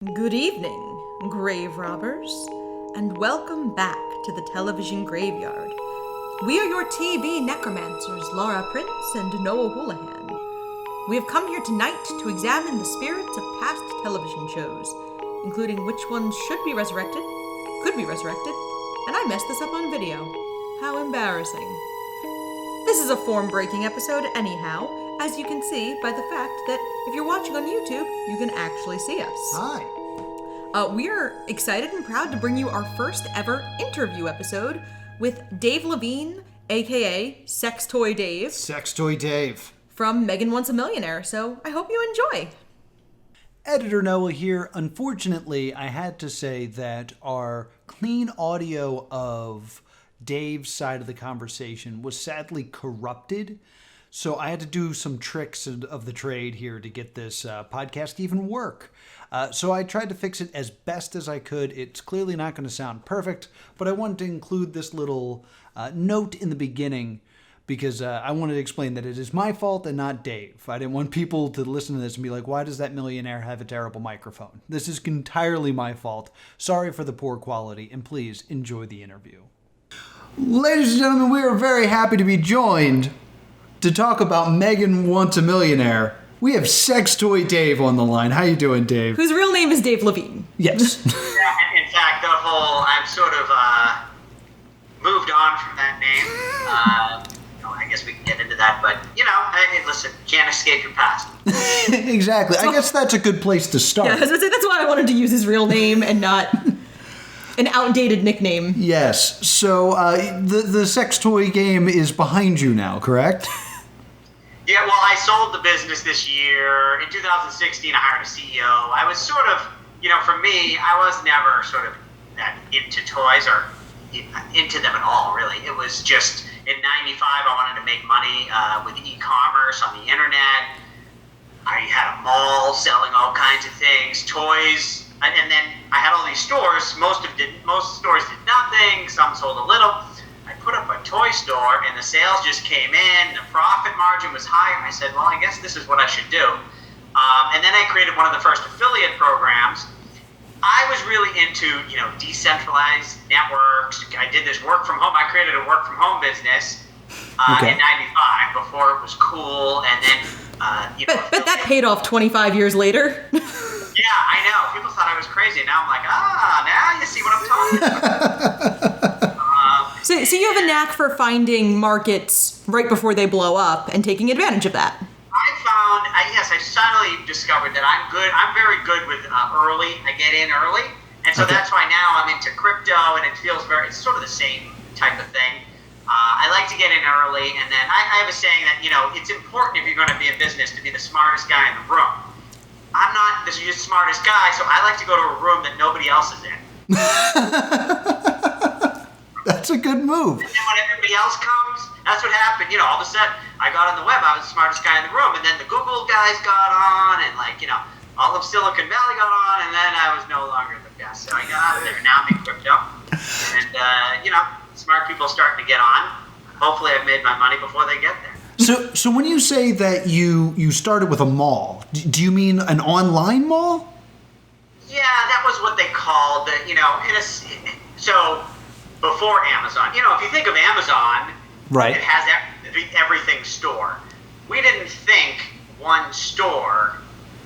Good evening, grave robbers, and welcome back to the television graveyard. We are your TV necromancers, Laura Prince and Noah Houlihan. We have come here tonight to examine the spirits of past television shows, including which ones should be resurrected, could be resurrected, and I messed this up on video. How embarrassing. This is a form-breaking episode anyhow, as you can see by the fact that if you're watching on YouTube, you can actually see us. Hi. We are excited and proud to bring you our first ever interview episode with Dave Levine, aka Sex Toy Dave. Sex Toy Dave. From Megan Wants a Millionaire, so I hope you enjoy. Editor Noah here. Unfortunately, I had to say that our clean audio of Dave's side of the conversation was sadly corrupted. So I had to do some tricks of the trade here to get this podcast to even work. So I tried to fix it as best as I could. It's clearly not going to sound perfect, but I wanted to include this little note in the beginning because I wanted to explain that it is my fault and not Dave. I didn't want people to listen to this and be like, why does that millionaire have a terrible microphone? This is entirely my fault. Sorry for the poor quality, and please enjoy the interview. Ladies and gentlemen, we are very happy to be joined to talk about Megan Wants a Millionaire. We have Sex Toy Dave on the line. How you doing, Dave? Whose real name is Dave Levine. Yes. Yeah, in fact, I've sort of moved on from that name. I guess we can get into that, but, listen, can't escape your past. Exactly. I guess that's a good place to start. Yeah, I was gonna say, that's why I wanted to use his real name and not an outdated nickname. Yes. So the sex toy game is behind you now, correct? Yeah, well, I sold the business this year. In 2016, I hired a CEO. I was sort of, for me, I was never sort of that into toys or into them at all, really. It was just, in 95, I wanted to make money with e-commerce on the internet. I had a mall selling all kinds of things, toys, and then I had all these stores. Most stores did nothing. Some sold a little. I put up a toy store, and the sales just came in. The profit margin was higher. I said, well, I guess this is what I should do. And then I created one of the first affiliate programs. I was really into, decentralized networks. I did this work from home. I created a work from home business in 95 before it was cool. And then, But that paid off 25 years later. Yeah, I know. People thought I was crazy. Now I'm like, now you see what I'm talking about. So you have a knack for finding markets right before they blow up and taking advantage of that. I suddenly discovered that I'm very good with early. I get in early. And so That's why now I'm into crypto, and it's sort of the same type of thing. I like to get in early, and then I have a saying that, it's important if you're going to be in business to be the smartest guy in the room. I'm not the smartest guy, so I like to go to a room that nobody else is in. That's a good move. And then when everybody else comes, that's what happened. All of a sudden, I got on the web. I was the smartest guy in the room. And then the Google guys got on, and all of Silicon Valley got on, and then I was no longer the best. So I got out of there. Now I'm in crypto. And, smart people starting to get on. Hopefully I've made my money before they get there. So when you say that you started with a mall, do you mean an online mall? Yeah, that was what they called the, so before Amazon, if you think of Amazon, right, it has everything store. We didn't think one store.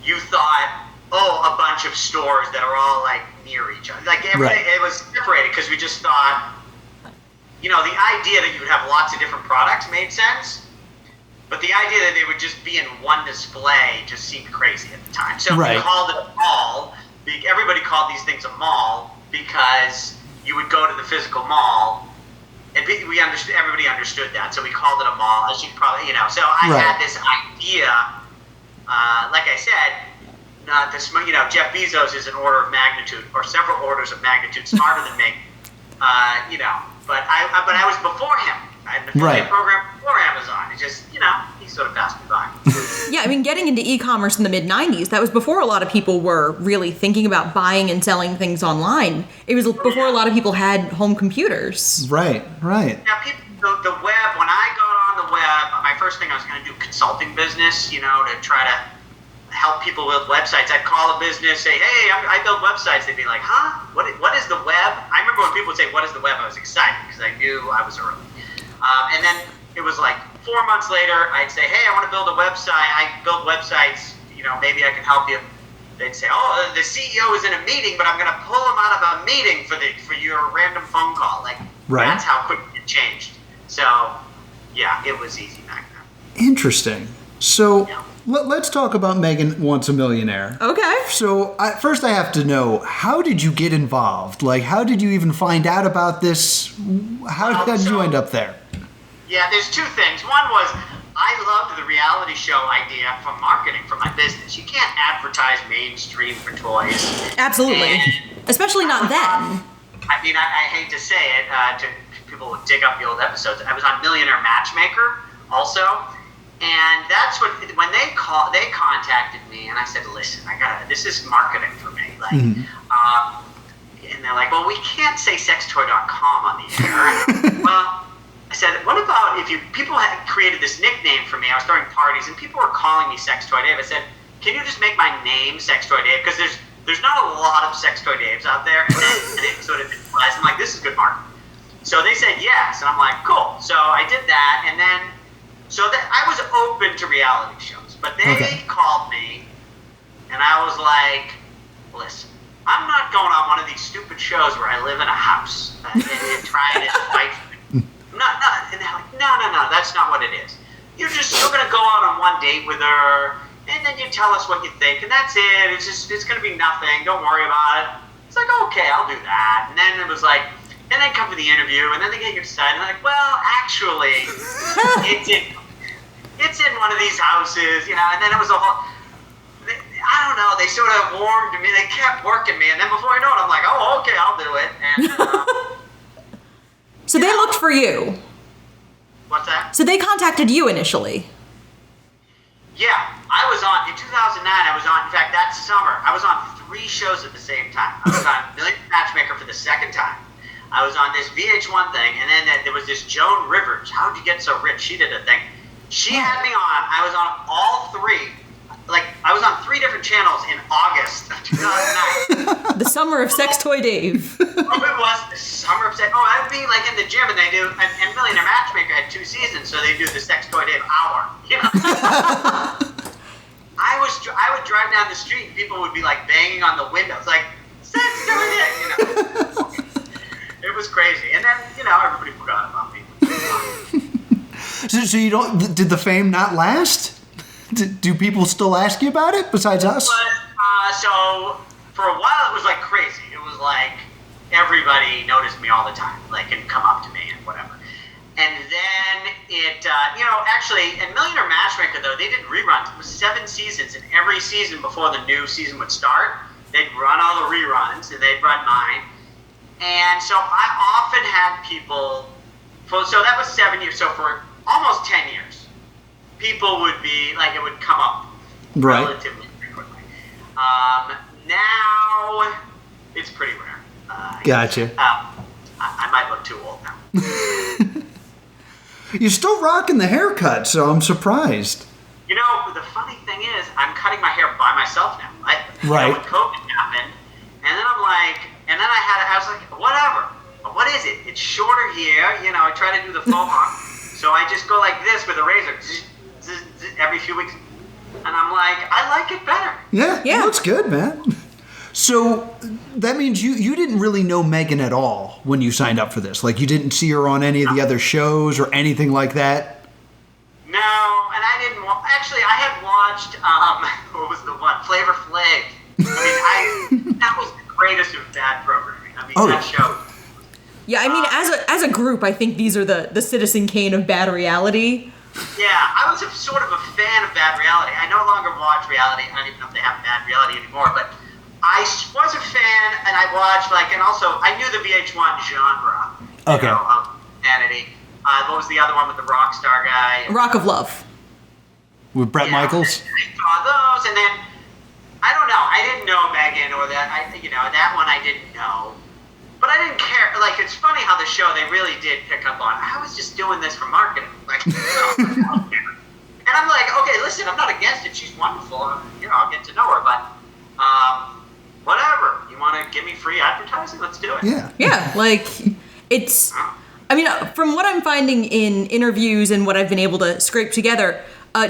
You thought, a bunch of stores that are all like near each other. Like everything, It was separated because we just thought, the idea that you would have lots of different products made sense. But the idea that they would just be in one display just seemed crazy at the time. So we called it a mall. Everybody called these things a mall because you would go to the physical mall, and everybody understood that. So we called it a mall, as you probably, So I had this idea, like I said, Jeff Bezos is an order of magnitude, or several orders of magnitude smarter than me, But I was before him. I had an affiliate program before Amazon. It just, he sort of passed me by. Yeah, getting into e-commerce in the mid-90s, that was before a lot of people were really thinking about buying and selling things online. It was before a lot of people had home computers. Right. Now, the web, when I got on the web, my first thing I was going to do consulting business, to try to help people build websites. I'd call a business, say, hey, I build websites. They'd be like, huh? What is the web? I remember when people would say, what is the web? I was excited because I knew I was early. And then it was like 4 months later, I'd say, hey, I want to build a website. I build websites. Maybe I can help you. They'd say, oh, the CEO is in a meeting, but I'm going to pull him out of a meeting for your random phone call. Like, That's how quick it changed. So, yeah, it was easy back then. Interesting. So let's talk about Megan Wants a Millionaire. Okay. So first I have to know, how did you get involved? Like, how did you even find out about this? How did you end up there? Yeah, there's two things. One was I loved the reality show idea for marketing for my business. You can't advertise mainstream for toys. Absolutely. Especially not then. I mean, I hate to say it to people who dig up the old episodes. I was on Millionaire Matchmaker also. And that's when they contacted me, and I said, "Listen, this is marketing for me." Like, and they're like, "Well, we can't say sextoy.com on the air." Well, I said, "What about if people had created this nickname for me? I was throwing parties, and people were calling me Sextoy Dave. I said, can you just make my name Sextoy Dave? Because there's not a lot of Sextoy Daves out there." And it sort of implies, I'm like, "This is good marketing." So they said yes, and I'm like, "Cool." So I did that, and then. So I was open to reality shows, but they called me, and I was like, listen, I'm not going on one of these stupid shows where I live in a house and try to fight. And they're like, no, that's not what it is. You're going to go out on one date with her, and then you tell us what you think, and that's it. It's going to be nothing. Don't worry about it. It's like, okay, I'll do that. And then it was like, and then come for the interview, and then they get you excited, and they're like, well, actually, it's in one of these houses, and then it was a whole, I don't know, they sort of warmed me, they kept working me, and then before I know it, I'm like, oh, okay, I'll do it, and, So they looked for you. What's that? So they contacted you initially. Yeah, in 2009, in fact, that summer, I was on 3 shows at the same time. I was on Millionaire Matchmaker for the second time. I was on this VH1 thing, and then there was this Joan Rivers, How'd You Get So Rich? She did a thing. She had me on. I was on all 3. Like, I was on 3 different channels in August of 2009. The summer of Sextoy Dave. It was the summer of sex. Oh, I'd be like in the gym, and they do. And Millionaire Matchmaker had 2 seasons, so they do the Sextoy Dave hour. I would drive down the street, and people would be like banging on the windows, like Sextoy Dave. It was crazy, and then everybody forgot about me. So you don't? Did the fame not last? Do people still ask you about it besides us? So for a while it was like crazy. It was like everybody noticed me all the time, like, and come up to me and whatever. And then it, actually, in Millionaire Matchmaker though, they did reruns. It was 7 seasons, and every season before the new season would start, they'd run all the reruns, and they'd run mine. And so I often had people. So that was 7 years. So for almost 10 years, people would be like, it would come up relatively frequently. Now it's pretty rare. Gotcha. I might look too old now. You're still rocking the haircut, so I'm surprised. The funny thing is, I'm cutting my hair by myself now. Right. When COVID happened, and then I was like, whatever. What is it? It's shorter here. I try to do the faux pas. So I just go like this with a razor every few weeks. And I'm like, I like it better. Yeah. It looks good, man. So that means you didn't really know Megan at all when you signed up for this. Like, you didn't see her on any of the other shows or anything like that? No, and I didn't. Actually, I had watched, what was the one? Flavor Flav. I mean, that was the greatest of bad programming. I mean, that show. Yeah, I mean, as a group, I think these are the Citizen Kane of bad reality. Yeah, I was sort of a fan of bad reality. I no longer watch reality. I don't even know if they have bad reality anymore, but I was a fan, and I watched, and also, I knew the VH1 genre of vanity. What was the other one with the rock star guy? Rock of Love. With Bret Michaels? I saw those, and then, I don't know, I didn't know Megan, or that one I didn't know. But I didn't care. Like, it's funny how the show, they really did pick up on, I was just doing this for marketing. Like, I don't care. And And I'm like, okay, listen, I'm not against it. She's wonderful. I'll get to know her, but whatever. You want to give me free advertising? Let's do it. Yeah. Yeah, like, it's... I mean, from what I'm finding in interviews and what I've been able to scrape together,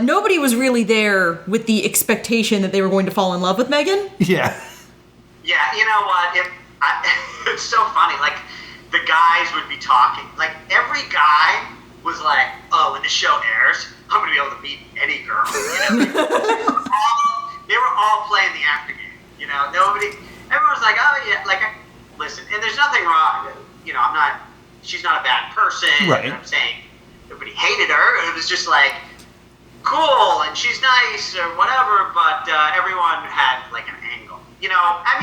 nobody was really there with the expectation that they were going to fall in love with Megan. Yeah. Yeah, you know what? It's so funny. Like, the guys would be talking. Like, every guy was like, oh, when the show airs, I'm going to be able to meet any girl. They were all playing the actor game. Everyone was like, oh, yeah. Like, listen, and there's nothing wrong. She's not a bad person. Right. I'm saying nobody hated her. It was just like, cool, and she's nice or whatever, but everyone had like an angle.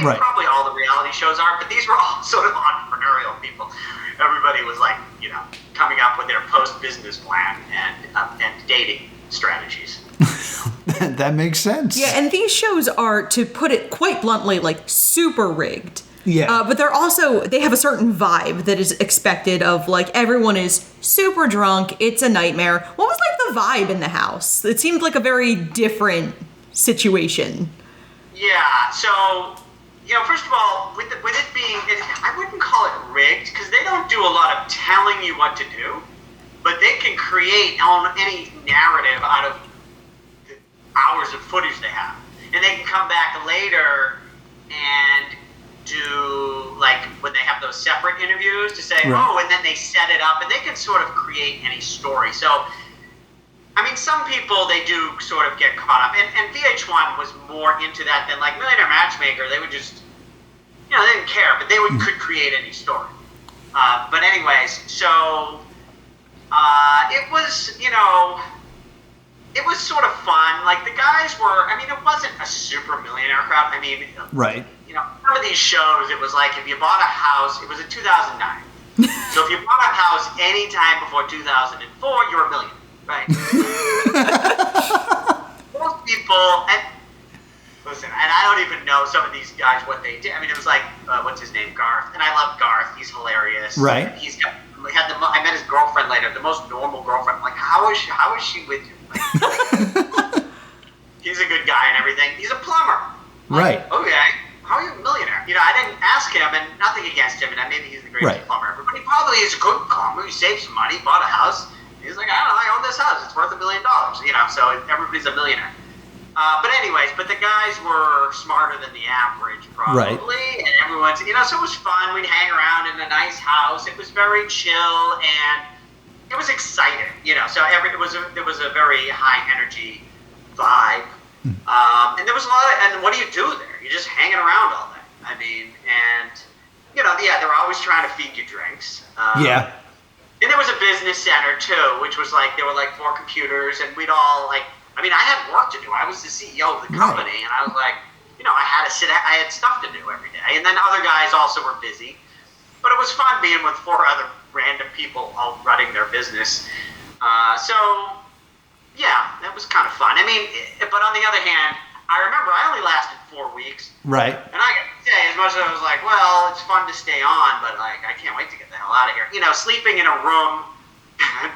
Right. Probably all the reality shows are, but these were all sort of entrepreneurial people. Everybody was like, coming up with their post-business plan and dating strategies. That makes sense. Yeah, and these shows are, to put it quite bluntly, like super rigged. Yeah. But they have a certain vibe that is expected of, like, everyone is super drunk, it's a nightmare. What was, like, the vibe in the house? It seemed like a very different situation. Yeah, so, first of all, with it being, I wouldn't call it rigged, because they don't do a lot of telling you what to do, but they can create any narrative out of the hours of footage they have. And they can come back later and do, like, when they have those separate interviews to say, right. and then they set it up, and they can sort of create any story. So, some people, they do sort of get caught up, and VH1 was more into that than, like, Millionaire Matchmaker. They would just, they didn't care, but they could create any story. But anyways, so it was, it was sort of fun. Like, the guys were, it wasn't a super millionaire crowd. Right. Some of these shows, it was like, if you bought a house, it was in 2009. So if you bought a house any time before 2004, you're a millionaire, right? Most people, and listen, and I don't even know some of these guys what they did. It was like, what's his name, Garth, and I love Garth. He's hilarious. Right. I met his girlfriend later, the most normal girlfriend. I'm like, how is she with you? Like, he's a good guy and everything. He's a plumber. Right. Okay. How are you a millionaire? I didn't ask him, and nothing against him, and maybe he's the greatest plumber ever, but he probably is a good plumber. He saved some money, bought a house. He's like, I don't know, I own this house. It's worth $1 million. So everybody's a millionaire. But anyways, the guys were smarter than the average, probably. Right. And everyone's, so it was fun. We'd hang around in a nice house. It was very chill, and it was exciting, So it was a very high energy vibe. And there was a lot of, and what do you do there? You're just hanging around all day. They were always trying to feed you drinks. Yeah. And there was a business center too, which was like, there were like 4 computers, and we'd all like, I had work to do. I was the CEO of the company, and I was like, I had stuff to do every day. And then other guys also were busy. But it was fun being with 4 other random people all running their business. Yeah, that was kind of fun. But on the other hand, I remember I only lasted 4 weeks. Right. And I got to say, as much as I was like, well, it's fun to stay on, but like, I can't wait to get the hell out of here. Sleeping in a room,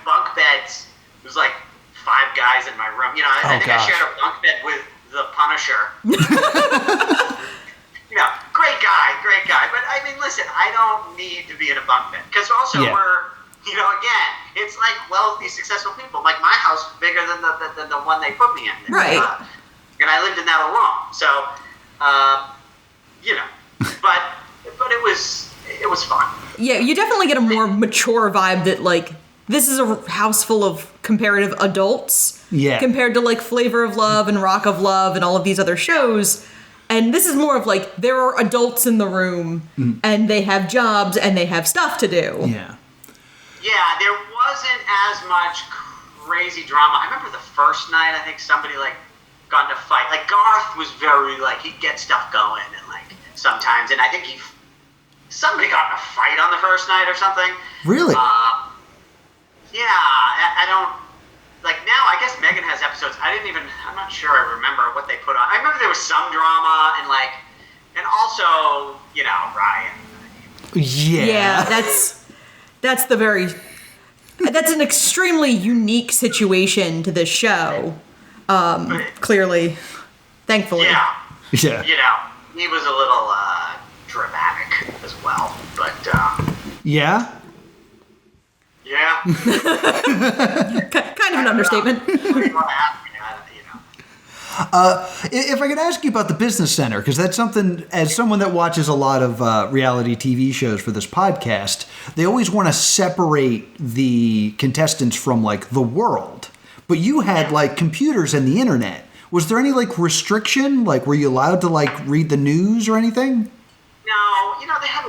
bunk beds. It was like 5 guys in my room. I think I shared a bunk bed with the Punisher. Great guy. But listen, I don't need to be in a bunk bed. Because also we're, again, it's like wealthy, successful people. Like, my house was bigger than the one they put me in. Right. And I lived in that alone. So, but it was fun. Yeah, you definitely get a more mature vibe that, like, this is a house full of comparative adults. Yeah. Compared to, like, Flavor of Love and Rock of Love and all of these other shows. And this is more of, like, there are adults in the room, and they have jobs, and they have stuff to do. Yeah. Yeah, there wasn't as much crazy drama. I remember the first night, I think somebody, like, got in a fight. Like, Garth was very, like, he'd get stuff going, and, like, sometimes, and I think somebody got in a fight on the first night or something. Really? Yeah, I don't, like, now, I guess Megan has episodes. I'm not sure I remember what they put on. I remember there was some drama, and, like, and also, Ryan. Yeah. Yeah, that's the very That's an extremely unique situation to this show. Clearly, thankfully. Yeah. He was a little dramatic as well, but Yeah. yeah. Kind of an understatement. If I could ask you about the Business Center, because that's something, as someone that watches a lot of reality TV shows for this podcast, they always want to separate the contestants from, like, the world. But you had, like, computers and the internet. Was there any, like, restriction? Like, were you allowed to, like, read the news or anything? No, they have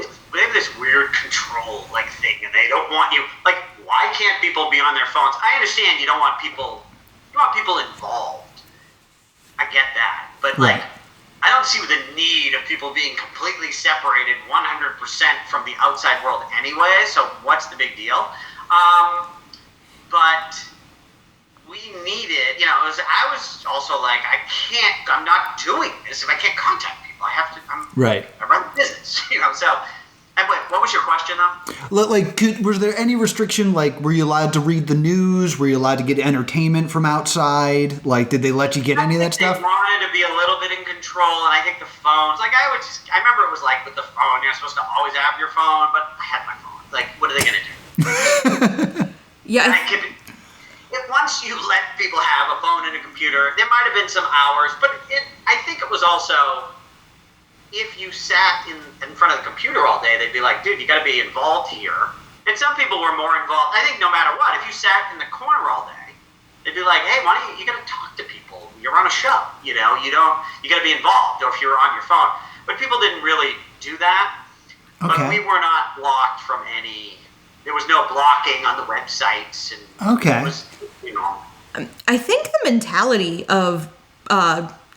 this weird control, like, thing, and they don't want you, like, why can't people be on their phones? I understand you want people involved. I get that. But, like, I don't see the need of people being completely separated 100% from the outside world anyway, so what's the big deal? But we needed, I was also like, I'm not doing this if I can't contact people. I have to, I run the business, so. And wait, what was your question, though? Like, was there any restriction, like, were you allowed to read the news? Were you allowed to get entertainment from outside? Like, did they let you get any of that stuff? They wanted to be a little bit in control, and I think the phones, like, I remember it was like with the phone, you're supposed to always have your phone, but I had my phone. Like, what are they going to do? Yeah. Once you let people have a phone and a computer, there might have been some hours, but I think it was also, if you sat in front of the computer all day, they'd be like, dude, you got to be involved here. And some people were more involved. I think no matter what, if you sat in the corner all day, they'd be like, hey, why don't you got to talk to people. You're on a show, you got to be involved, or if you're on your phone. But people didn't really do that. Okay. But we were not blocked from there was no blocking on the websites. And okay. It was, I think the mentality of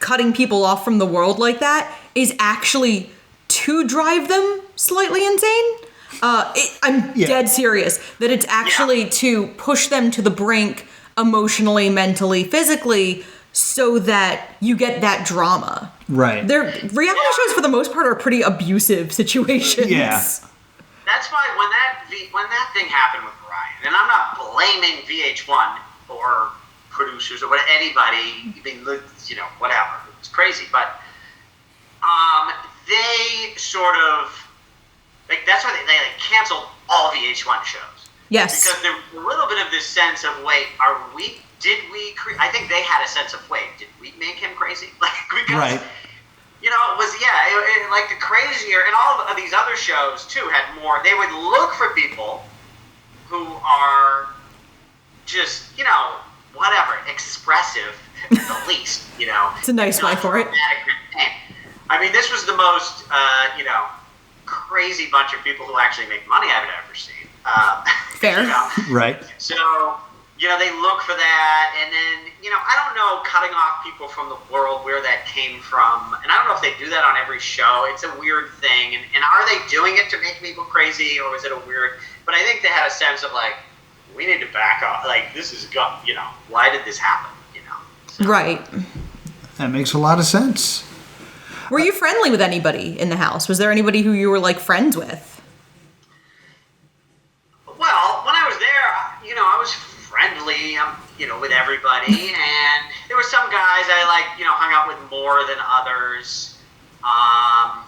cutting people off from the world like that is actually to drive them slightly insane. I'm dead serious that it's actually to push them to the brink emotionally, mentally, physically, so that you get that drama. Right. Their reality shows, for the most part, are pretty abusive situations. Yeah. That's why when that thing happened with Ryan, and I'm not blaming VH1 or producers or anybody, whatever. It's crazy, but they sort of, like, that's why they canceled all VH1 shows. Yes. Because there was a little bit of this sense of, wait, I think they had a sense of, wait, did we make him crazy? Like, because, right. it was, like the crazier, and all of these other shows, too, had more, they would look for people who are just, whatever, expressive at the least, It's a nice way for it. I mean, this was the most, crazy bunch of people who actually make money I've ever seen. Fair. Right. So, they look for that, and then, I don't know, cutting off people from the world, where that came from, and I don't know if they do that on every show. It's a weird thing, and are they doing it to make people crazy, or is it a weird, but I think they had a sense of, like, we need to back off, like, this is, why did this happen, So. Right. That makes a lot of sense. Were you friendly with anybody in the house? Was there anybody who you were, like, friends with? Well, when I was there, I was friendly, with everybody, and there were some guys I, hung out with more than others. I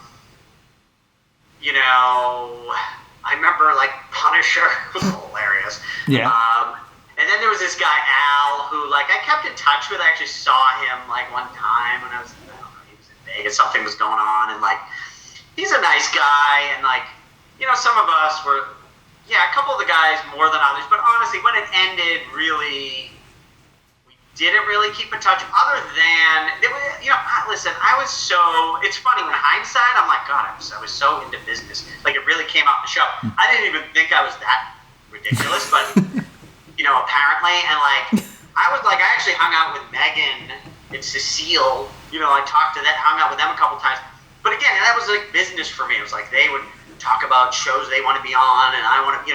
remember, Punisher was hilarious. Yeah. And then there was this guy, Al, who, I kept in touch with. I actually saw him, one time when I was, he was in Vegas. Something was going on, and, he's a nice guy, and, some of us were, a couple of the guys more than others, but honestly, when it ended, really, we didn't really keep in touch, other than, listen, I was so, it's funny, when hindsight, I'm like, God, I was so into business. It really came out in the show. I didn't even think I was that ridiculous, but, apparently, and, I actually hung out with Megan and Cecile, I talked to them, hung out with them a couple times, but again, that was, business for me. It was they would talk about shows they want to be on, and I want to,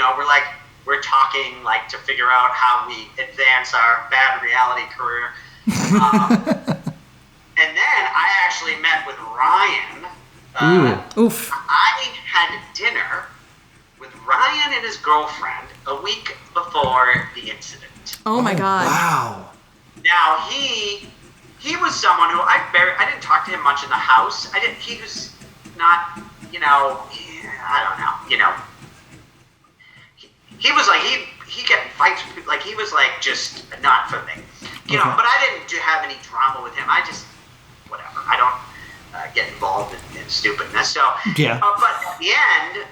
we're talking, to figure out how we advance our bad reality career. And then I actually met with Ryan. Oof. I had dinner with Ryan and his girlfriend a week before the incident. Oh my God. Wow. Now he was someone who I didn't talk to him much in the house. He was not, I don't know, he was like he get in fights with people, like he was like just not for me, you know. But I didn't have any drama with him. I just whatever. I don't get involved in stupidness. So yeah. But at the end,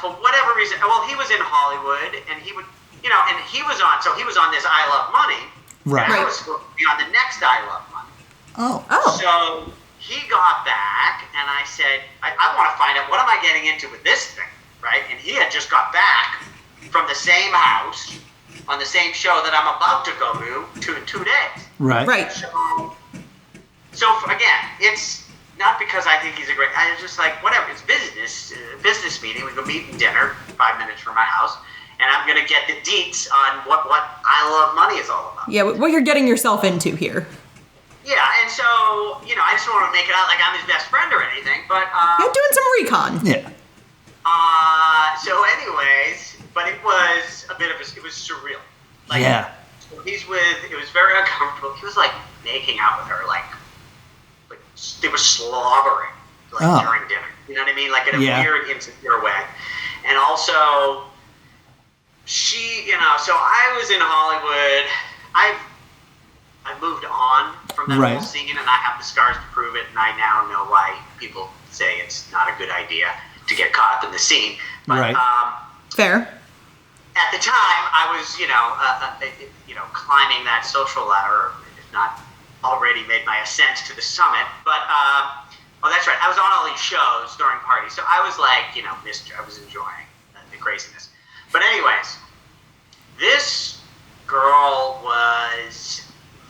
for whatever reason, well, he was in Hollywood, and he would, and he was on. So he was on this I Love Money. Right. And I was supposed to be on the next I Love Money. Oh. So he got back, and I said, I want to find out, what am I getting into with this thing, right? And he had just got back from the same house on the same show that I'm about to go to in 2 days. Right. Right. So again, it's not because I think he's a great. I was just like, whatever. It's business meeting. We go meet and dinner 5 minutes from my house, and I'm gonna get the deets on what I Love Money is all about. Yeah, what you're getting yourself into here. Yeah, and so I just don't want to make it out like I'm his best friend or anything, but You're doing some recon. Yeah. So anyways, but it was a bit of it was surreal. Like, yeah. It was very uncomfortable. He was like making out with her, like they were slobbering during dinner. You know what I mean? Like in a weird, insecure way. And also, she, so I was in Hollywood. I moved on from that whole scene, and I have the scars to prove it. And I now know why people say it's not a good idea to get caught up in the scene. But, fair. At the time, I was, climbing that social ladder, if not already made my ascent to the summit. But, that's right. I was on all these shows during parties. So I was like, I was enjoying the craziness. But anyways, this girl was,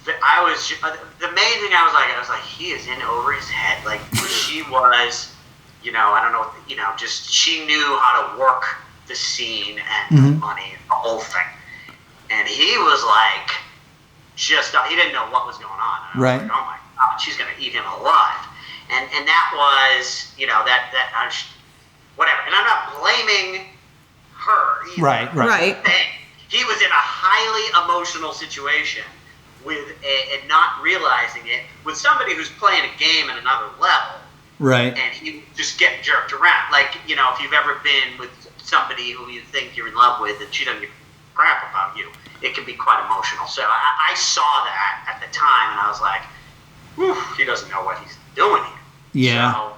the main thing I was like, he is in over his head. Like, she was, I don't know, just, she knew how to work the scene and the money and the whole thing. And he was like, he didn't know what was going on. And I was like, oh my God, she's going to eat him alive. And that was, whatever. And I'm not blaming her either. Right. He was in a highly emotional situation and not realizing it with somebody who's playing a game at another level. Right. And he just getting jerked around. Like, if you've ever been with somebody who you think you're in love with and she doesn't give a crap about you, it can be quite emotional. So I saw that at the time, and I was like, whew, he doesn't know what he's doing here. Yeah. So,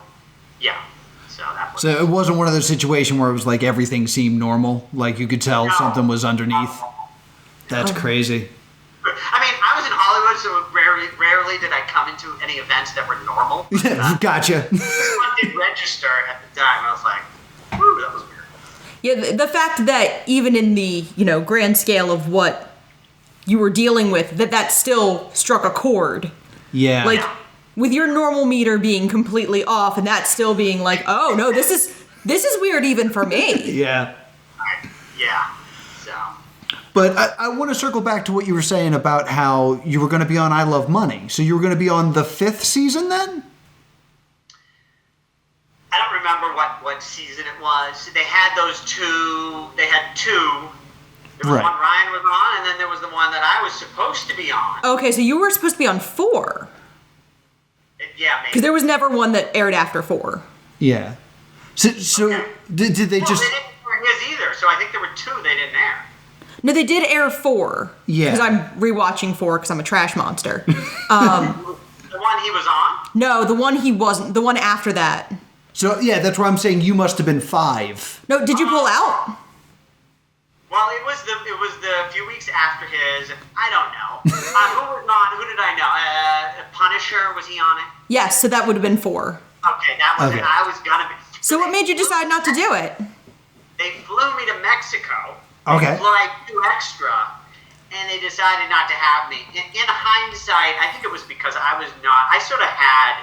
yeah. So that was... So it wasn't one of those situations where it was like everything seemed normal? Like you could tell something was underneath? That's crazy. I mean, I was in Hollywood, so rarely did I come into any events that were normal. Gotcha. This one did register at the time. I was like, whew, that was weird. Yeah, the fact that even in the, grand scale of what you were dealing with, that still struck a chord. Yeah. Like, with your normal meter being completely off and that still being like, oh, no, this is weird even for me. Yeah. Yeah. So. But I want to circle back to what you were saying about how you were going to be on I Love Money. So you were going to be on the 5th season then? I don't remember what season it was. They had two. There was one Ryan was on, and then there was the one that I was supposed to be on. Okay, so you were supposed to be on 4. Yeah, maybe. Because there was never one that aired after 4. Yeah. So okay. Did they just... They didn't air his either, so I think there were 2 they didn't air. No, they did air 4. Yeah. Because I'm rewatching 4 because I'm a trash monster. The one he was on? No, the one he wasn't. The one after that. So, yeah, that's why I'm saying you must have been 5. No, did you pull out? Well, it was the few weeks after his. I don't know. Who did I know? Punisher, was he on it? Yes, so that would have been 4. Okay, that was it. I was gonna be. So what made you decide not to do it? They flew me to Mexico. Okay. Fly 2 extra, and they decided not to have me. In hindsight, I think it was because I sort of had.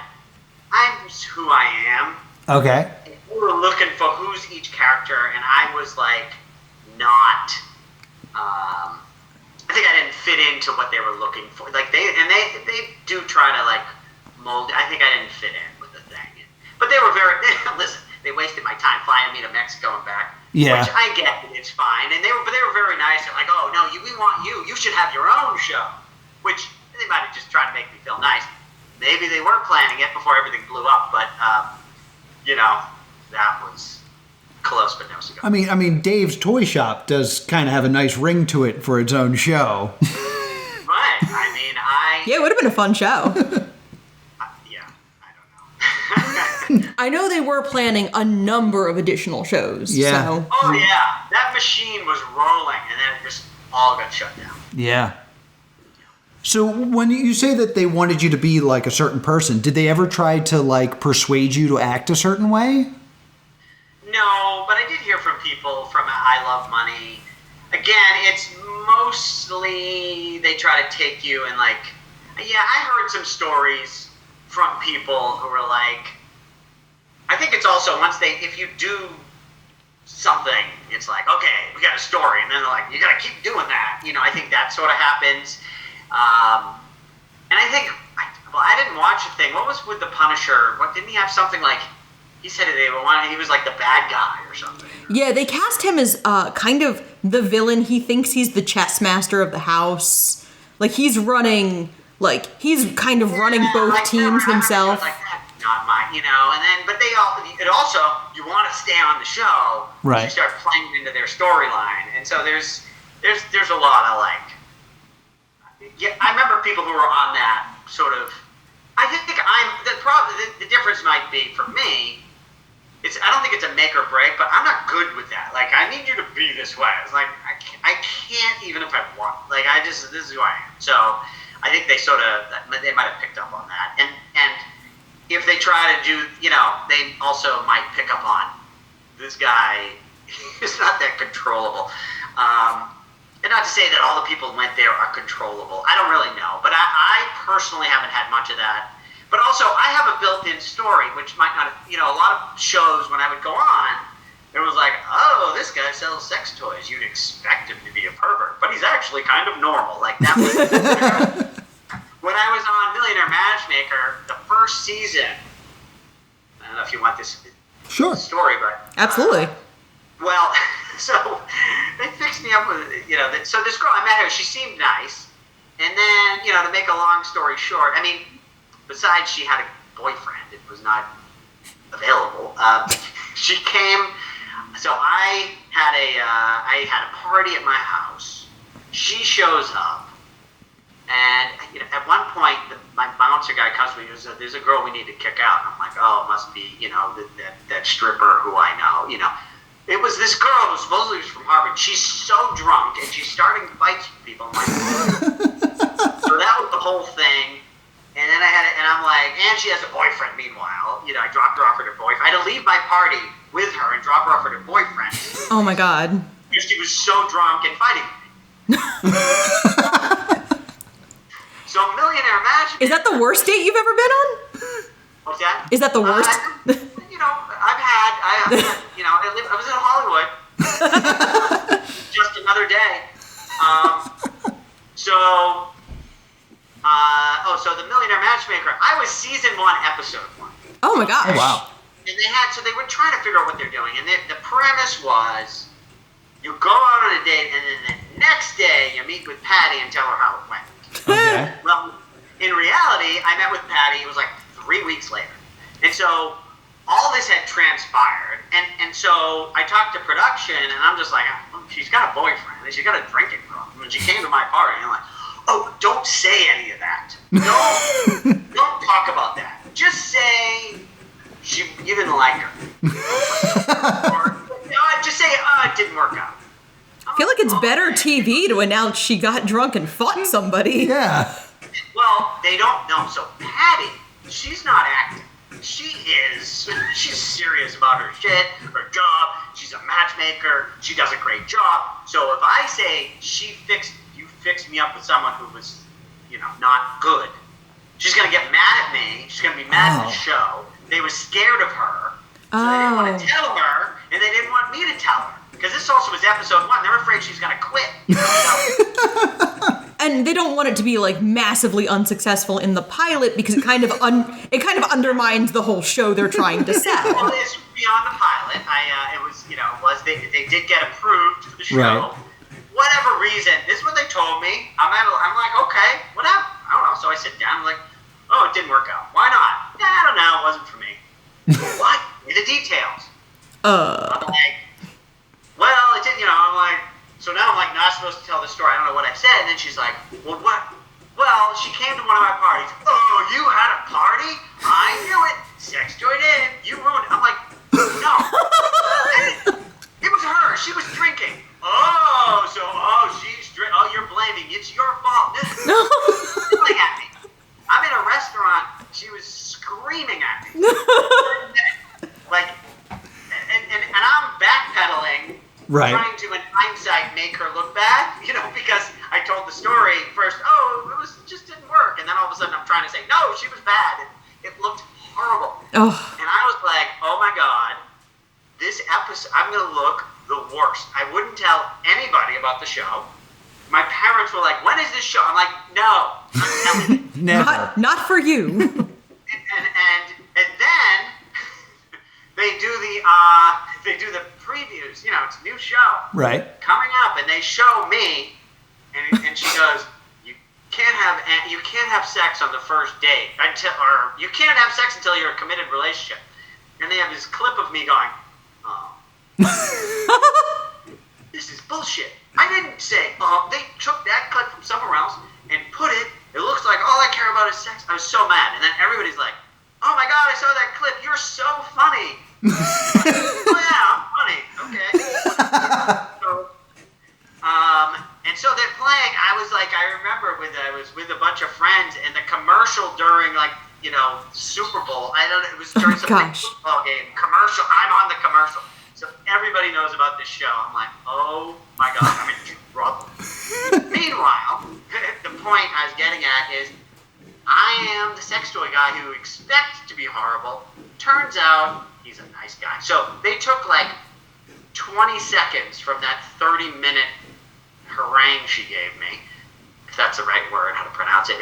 I'm who I am. Okay. We were looking for who's each character, and I was like, not. I think I didn't fit into what they were looking for. Like they do try to like mold. I think I didn't fit in with the thing, but they were very. Listen, they wasted my time flying me to Mexico and back. Yeah. Which I get, it's fine. And they were very nice. They're like, oh, no, we want you. You should have your own show. Which they might have just tried to make me feel nice. Maybe they were planning it before everything blew up, but, that was close but no cigar. I mean, Dave's Toy Shop does kind of have a nice ring to it for its own show. Right. I mean, Yeah, it would have been a fun show. Yeah, I don't know. I know they were planning a number of additional shows. Yeah. So. Oh, yeah. That machine was rolling, and then it just all got shut down. Yeah. So when you say that they wanted you to be like a certain person, did they ever try to like persuade you to act a certain way? No, but I did hear from people from I Love Money. Again, it's mostly they try to take you and like, yeah, I heard some stories from people who were like, I think it's also if you do something, it's like, okay, we got a story, and then they're like, you got to keep doing that. I think that sort of happens. And I think, I didn't watch the thing. What was with the Punisher? Didn't he have something like, he said he was like the bad guy or something. Yeah, they cast him as kind of the villain. He thinks he's the chess master of the house. Like, he's running, he's kind of running both teams himself. Like, that's not my, and then, but it also, you want to stay on the show. Right. You start playing into their storyline. And so there's a lot of yeah, I remember people who were on that sort of, I think the difference might be for me, I don't think it's a make or break, but I'm not good with that. Like, I need you to be this way. It's like, I can't even if I want. Like, this is who I am. So I think they they might have picked up on that. And if they try to do, they also might pick up on this guy is not that controllable. And not to say that all the people who went there are controllable. I don't really know. But I personally haven't had much of that. But also, I have a built-in story, which might not have, a lot of shows when I would go on, it was like, oh, this guy sells sex toys. You'd expect him to be a pervert. But he's actually kind of normal. Like, that was... When I was on Millionaire Matchmaker, the first season, I don't know if you want this story, but... Absolutely. Well, so they fixed me up with, so this girl, I met her, she seemed nice. And then, to make a long story short, I mean, besides she had a boyfriend, it was not available. She came, so I had a party at my house. She shows up, and at one point, my bouncer guy comes to me and says, there's a girl we need to kick out. And I'm like, oh, it must be, that stripper who I know, It was this girl who supposedly was from Harvard. She's so drunk, and she's starting fights with people. I'm like, so that was the whole thing. And then I'm like, and she has a boyfriend, meanwhile. I dropped her off at her boyfriend. I had to leave my party with her and drop her off at her boyfriend. Oh, my God. Because she was so drunk and fighting me. So Millionaire Matchmaker. Is that the worst date you've ever been on? What's that? Is that the worst? I was in Hollywood. Just another day. So the Millionaire Matchmaker, I was season 1, episode 1. Oh my gosh. Oh, wow. And they were trying to figure out what they're doing. And the premise was, you go out on a date, and then the next day you meet with Patty and tell her how it went. Okay. Well, in reality, I met with Patty, it was like 3 weeks later. And so all this had transpired, and so I talked to production, and I'm just like, oh, she's got a boyfriend, and she's got a drinking problem. And she came to my party, and I'm like, oh, don't say any of that. Don't talk about that. Just say you didn't like her. Or just say, it didn't work out. I feel like it's better TV to announce she got drunk and fought somebody. Yeah. Well, they don't know. So Patty, she's not acting. She's serious about her shit, her job. She's a matchmaker. She does a great job. So if I say you fixed me up with someone who was, not good, she's going to get mad at me. She's going to be mad at the show. They were scared of her. So they didn't want to tell her, and they didn't want me to tell her. Because this also was episode 1. They're afraid she's going to quit. and they don't want it to be like massively unsuccessful in the pilot because it kind of undermines the whole show they're trying to sell. Well, it's beyond the pilot. They did get approved for the show. Right. Whatever reason, this is what they told me. I'm like, okay, whatever. I don't know. So I sit down. I'm like, oh, it didn't work out. Why not? I don't know. It wasn't for me. What? The details. I'm like, well, it did. I'm like, so now I'm like not supposed to tell the story. I don't know what I said. And then she's like, well, what? Well, she came to one of my parties. Oh, you had a party? I knew it. Sex joined in. You ruined it. I'm like, no. It was her. She was drinking. You're blaming. It's your fault. Yelling at me. I'm in a restaurant. She was screaming at me. Like, and I'm backpedaling. Right. Trying to, in hindsight, make her look bad. Because I told the story first. Oh, it just didn't work. And then all of a sudden, I'm trying to say, no, she was bad. It looked horrible. Oh. And I was like, oh my god, this episode, I'm gonna look the worst. I wouldn't tell anybody about the show. My parents were like, when is this show? I'm like, no, I'm telling you. Never. Not for you. and then they do the previews. It's a new show. Right. Coming up, and they show me, and she goes, you can't have sex on the first date or you can't have sex until you're in a committed relationship. And they have this clip of me going, oh. This is bullshit. I didn't say, they took that clip from somewhere else and put it. It looks like all I care about is sex. I was so mad. And then everybody's like, oh my god, I saw that clip. You're so funny. Oh yeah, I'm funny. Okay. And so they're playing. I remember I was with a bunch of friends, and the commercial during Super Bowl. I don't know. It was during some big football game. Commercial. I'm on the commercial. So everybody knows about this show. I'm like, oh my god, I'm in trouble. Meanwhile, the point I was getting at is, I am the sex toy guy who expects to be horrible. Turns out he's a nice guy. So they took like 20 seconds from that 30-minute harangue she gave me, if that's the right word, how to pronounce it.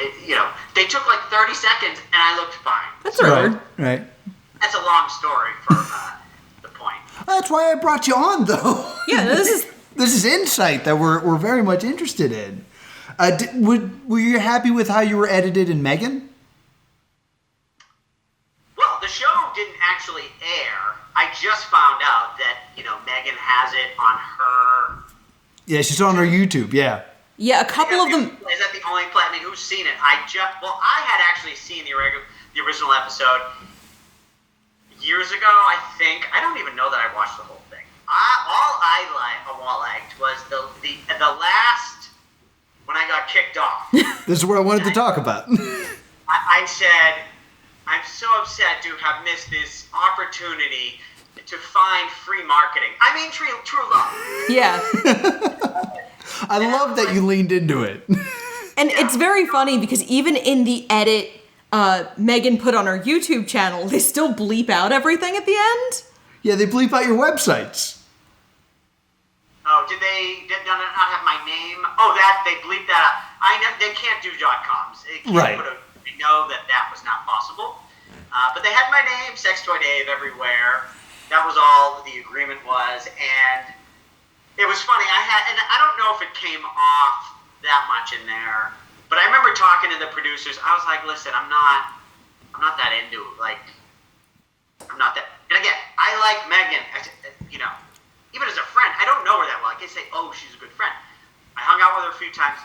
They took like 30 seconds and I looked fine. That's right. Right. That's a long story for the point. That's why I brought you on, though. Yeah, this is insight that we're very much interested in. Were you happy with how you were edited in Megan? Well, the show didn't actually air. I just found out that Megan has it on her. Yeah, she's on her YouTube. Yeah. Yeah, a couple of them. Is that the only play? I mean, who's seen it? I had actually seen the original episode years ago. I think I don't even know that I watched the whole thing. All I liked was the last when I got kicked off. This is what I wanted to talk about. I said, I'm so upset to have missed this opportunity to find free marketing. I mean, true love. Yeah. I love that you leaned into it. And it's very funny because even in the edit Megan put on her YouTube channel, they still bleep out everything at the end. Yeah, they bleep out your websites. Oh, did they not have my name? Oh, they bleeped that out. They can't do .coms. They can't right. They know that was not possible. But they had my name, Sex Toy Dave, everywhere. That was all the agreement was, and it was funny. I don't know if it came off that much in there, but I remember talking to the producers. I was like, listen, I'm not that into it. Like, I'm not that. And again, I like Megan. Even as a friend, I don't know her that well. I can say, oh, she's a good friend. I hung out with her a few times.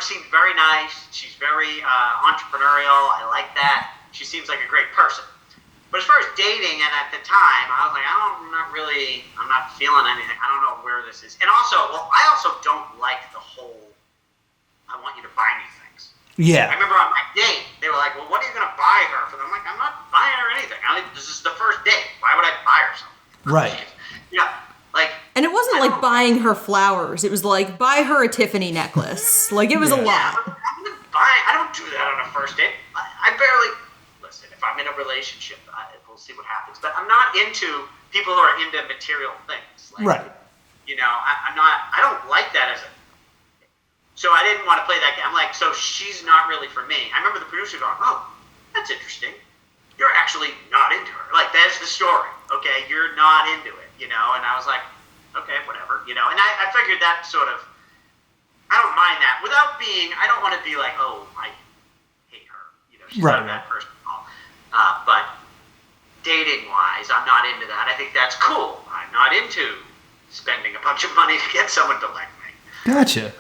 Seemed very nice. She's very entrepreneurial. I like that. She seems like a great person. But as far as dating, and at the time, I was like, I'm not feeling anything. I don't know where this is. And also, I also don't like the whole, I want you to buy me things. Yeah. I remember on my date, they were like, well, what are you going to buy her for? I'm like, I'm not buying her anything. This is the first date. Why would I buy her something? Right. Yeah. And it wasn't like buying her flowers. It was like, buy her a Tiffany necklace. Like, it was a lot. I don't do that on a first date. I barely, listen, if I'm in a relationship, we'll see what happens. But I'm not into people who are into material things. Like, right. I don't like that as So I didn't want to play that game. I'm like, so she's not really for me. I remember the producer going, oh, that's interesting. You're actually not into her. Like, that's the story, okay? You're not into it, you know? And I was like, okay, whatever, you know? And I figured that sort of, I don't mind that. Without being, I don't want to be like, oh, I hate her. You know, she's not a bad person at all. But dating-wise, I'm not into that. I think that's cool. I'm not into spending a bunch of money to get someone to like me. Gotcha.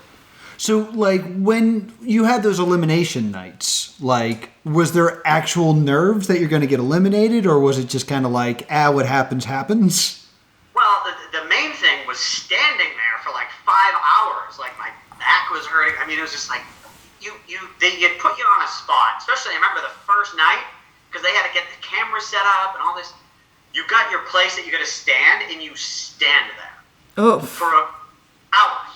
So, like, when you had those elimination nights, like, was there actual nerves that you're going to get eliminated, or was it just kind of like, what happens, happens? Well, the main thing was standing there for like 5 hours. Like, my back was hurting. I mean, it was just like, they'd put you on a spot. Especially, I remember the first night, because they had to get the camera set up and all this. You got your place that you got to stand, and you stand there for hours.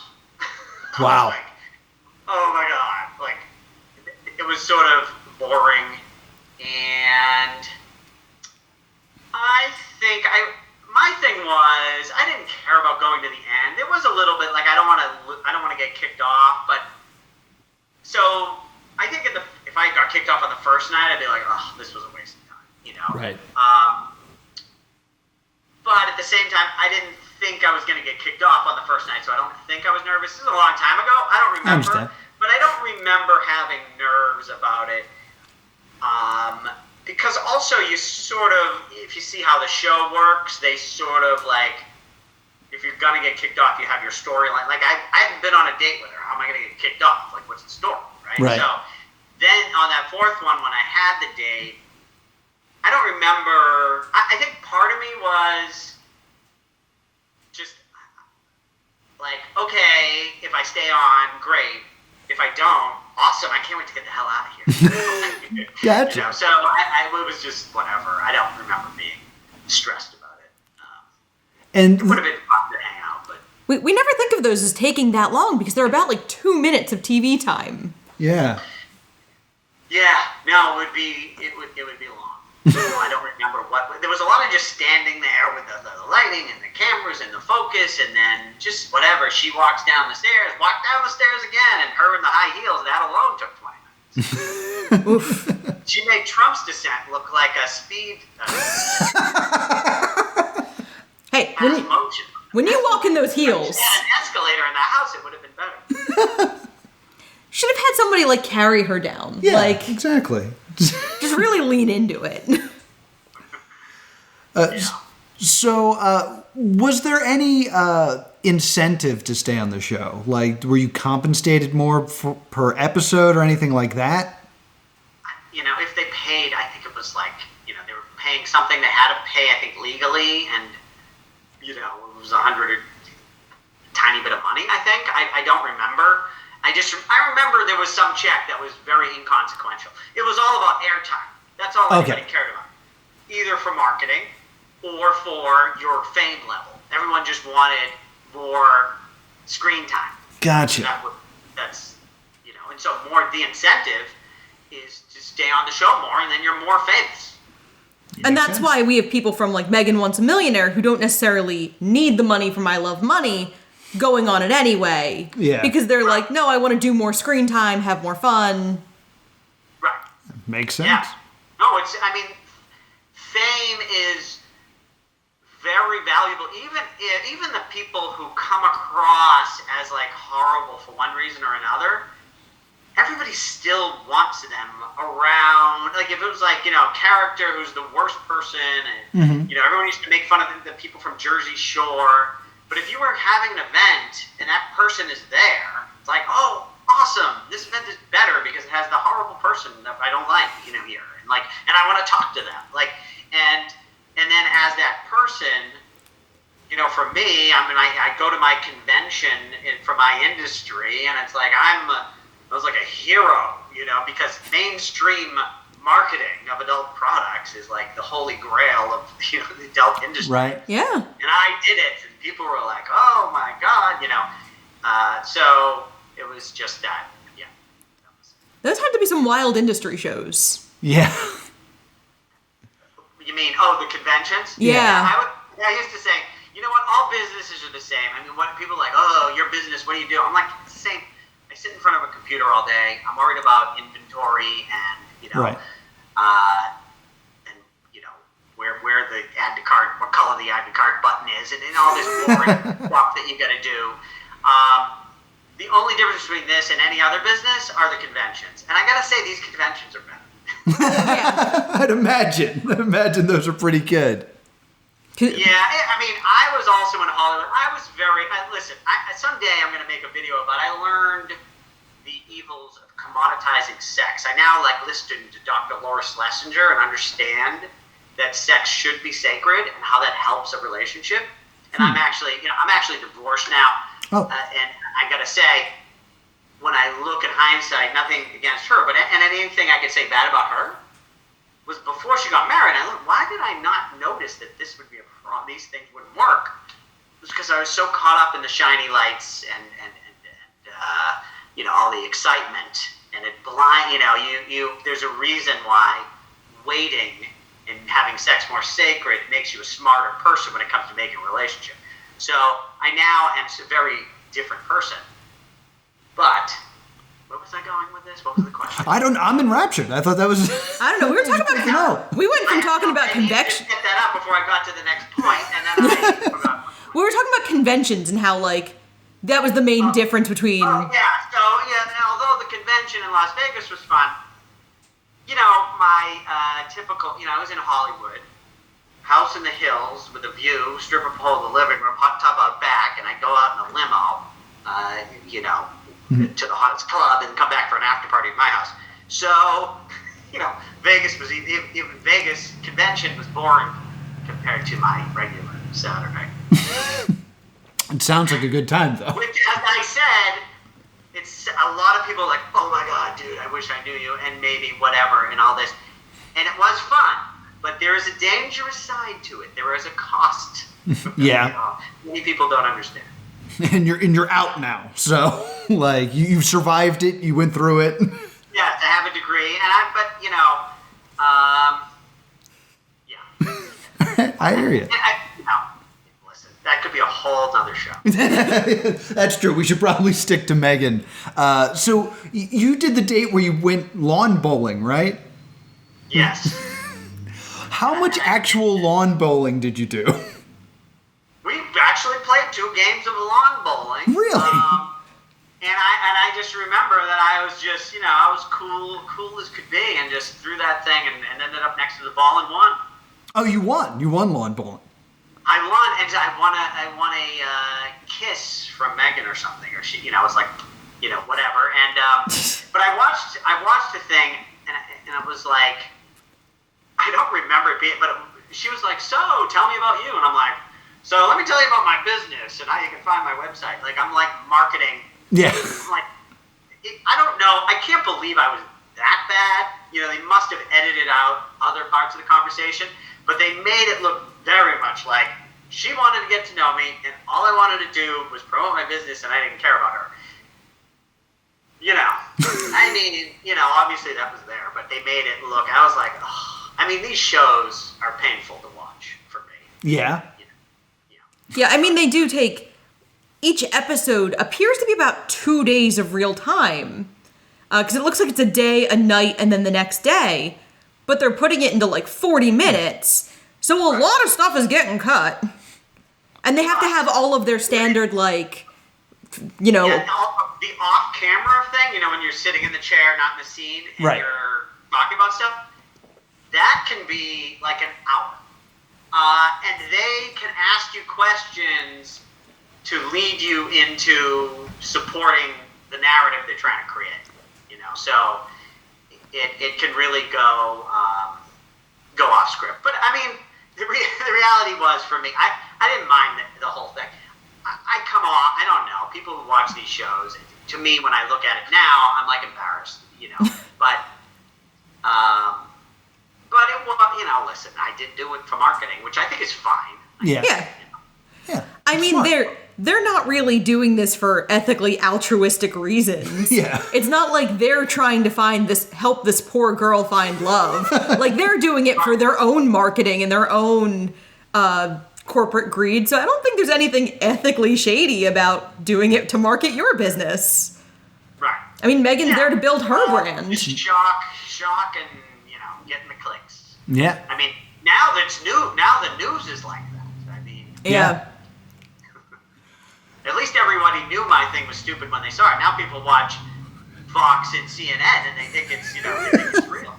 Wow. Like, oh my god! Like, it was sort of boring, and I think my thing was I didn't care about going to the end. It was a little bit like I don't want to get kicked off, but so I think if I got kicked off on the first night, I'd be like, oh, this was a waste of time, you know? Right. But at the same time, I didn't think I was going to get kicked off on the first night, so I don't think I was nervous. This is a long time ago. I don't remember. I understand. But I don't remember having nerves about it. Because also you sort of, if you see how the show works, they sort of like, if you're going to get kicked off, you have your storyline. Like, I hadn't been on a date with her. How am I going to get kicked off? Like, what's the story, right? So then on that fourth one, when I had the date, I don't remember. I think part of me was just like, okay, if I stay on, great. If I don't, awesome. I can't wait to get the hell out of here. Gotcha. You know, so it was just whatever. I don't remember being stressed about it. And it would have been fun to hang out, but we never think of those as taking that long because they're about like 2 minutes of TV time. Yeah. Yeah. No, it would be long. I don't remember what. There was a lot of just standing there with the lighting and the cameras and the focus, and then just whatever. She walks down the stairs again, and her in the high heels. That alone took 20 minutes. She made Trump's descent look like a speed. Hey, when you walk in those heels, if she had an escalator in the house, it would have been better. Should have had somebody like carry her down. Yeah, like exactly. Just really lean into it. So, was there any incentive to stay on the show? Like, were you compensated more per episode or anything like that? You know, if they paid, I think it was like, you know, they were paying something they had to pay, I think, legally, and, you know, it was a tiny bit of money, I think. I don't remember. I remember there was some check that was very inconsequential. It was all about airtime. That's all anybody cared about. Either for marketing or for your fame level. Everyone just wanted more screen time. Gotcha. That's, you know, and so the incentive is to stay on the show more, and then you're more famous. And that's why we have people from like Megan Wants a Millionaire who don't necessarily need the money from I Love Money going on it anyway. Yeah. Because they're like, no, I want to do more screen time, have more fun. Right. Makes sense. Yeah. No, I mean, fame is very valuable. Even the people who come across as like horrible for one reason or another, everybody still wants them around. Like if it was like, you know, a character who's the worst person, and you know, everyone used to make fun of the people from Jersey Shore. But if you were having an event and that person is there, it's like, oh, awesome! This event is better because it has the horrible person that I don't like, you know, here, and I want to talk to them, and then as that person, you know, for me, I go to my convention for my industry, and it's like I was like a hero, you know, because mainstream marketing of adult products is like the holy grail of, you know, the adult industry. Right. Yeah. And I did it, and people were like, "Oh my God," you know. So it was just that. Yeah. Those had to be some wild industry shows. Yeah. You mean the conventions? Yeah. I used to say, you know what? All businesses are the same. I mean, what people are like, oh, your business, what do you do? I'm like, it's the same. I sit in front of a computer all day. I'm worried about inventory and, Right. And, where the add to cart, what color the add to cart button is, and all this boring stuff that you got to do. The only difference between this and any other business are the conventions. And I got to say, these conventions are better. I'd imagine those are pretty good. Yeah, I mean, I was also in Hollywood. Someday I'm going to make a video about I learned the evils of commoditizing sex. I now listen to Dr. Laura Schlesinger and understand that sex should be sacred and how that helps a relationship. And I'm actually divorced now. And I got to say, when I look at hindsight, nothing against her, but anything I could say bad about her was before she got married. I looked, why did I not notice that this would be a problem? These things wouldn't work. It was because I was so caught up in the shiny lights and all the excitement, and it blind. There's a reason why waiting and having sex more sacred makes you a smarter person when it comes to making a relationship. So I now am a very different person. But where was I going with this? What was the question? I'm enraptured. I thought that was. I don't know. We were talking about. We went from talking about convention. Get that up before I got to the next point, and then I forgot. We were talking about conventions and how that was the main difference between. Although the convention in Las Vegas was fun, my typical. I was in Hollywood, house in the hills with a view, stripper pole in the living room, hot tub out back, and I go out in a limo. To the hottest club and come back for an after party at my house. So, Vegas was even Vegas convention was boring compared to my regular Saturday. It sounds like a good time, though. Which, as I said, it's a lot of people are like, oh my God, dude, I wish I knew you, and maybe whatever, and all this. And it was fun, but there is a dangerous side to it. There is a cost. Yeah. Many people don't understand. And you're out now, so you survived it. You went through it. Yes, I have a degree, yeah. I hear you. Listen, that could be a whole other show. That's true. We should probably stick to Megan. So you did the date where you went lawn bowling, right? Yes. How much actual lawn bowling did you do? We actually played 2 games of lawn bowling. Really? And I just remember that I was just, I was cool as could be, and just threw that thing and ended up next to the ball and won. Oh, you won? You won lawn bowling? I won, and I won a kiss from Megan or something, or she, it was whatever. And but I watched the thing, and it was like, I don't remember it being, but she was like, so tell me about you, and I'm like. So let me tell you about my business and how you can find my website. I'm marketing. Yeah. I don't know. I can't believe I was that bad. They must have edited out other parts of the conversation, but they made it look very much like she wanted to get to know me, and all I wanted to do was promote my business, and I didn't care about her. Obviously that was there, but they made it look. I was like, oh. These shows are painful to watch for me. Yeah. Yeah, they do take, each episode appears to be about 2 days of real time. Because it looks like it's a day, a night, and then the next day. But they're putting it into 40 minutes. So a lot of stuff is getting cut. And they have to have all of their standard, Yeah, the off-camera thing, when you're sitting in the chair, not in the scene, and you're talking about stuff, that can be an hour. And they can ask you questions to lead you into supporting the narrative they're trying to create. So it can really go off script. But the reality was for me, I didn't mind the whole thing. I come off. I don't know. People who watch these shows, to me, when I look at it now, I'm embarrassed. But. But it was, listen, I did do it for marketing, which I think is fine. Yeah. They're not really doing this for ethically altruistic reasons. Yeah. It's not like they're trying to help this poor girl find love. They're doing it for their own marketing and their own corporate greed. So I don't think there's anything ethically shady about doing it to market your business. Right. I mean, Megan's there to build her brand. Just shock, and getting the clicks. Yeah. I mean, now that's new. Now the news is like that. I mean, Yeah. At least everybody knew my thing was stupid when they saw it. Now people watch Fox and CNN and they think it's real.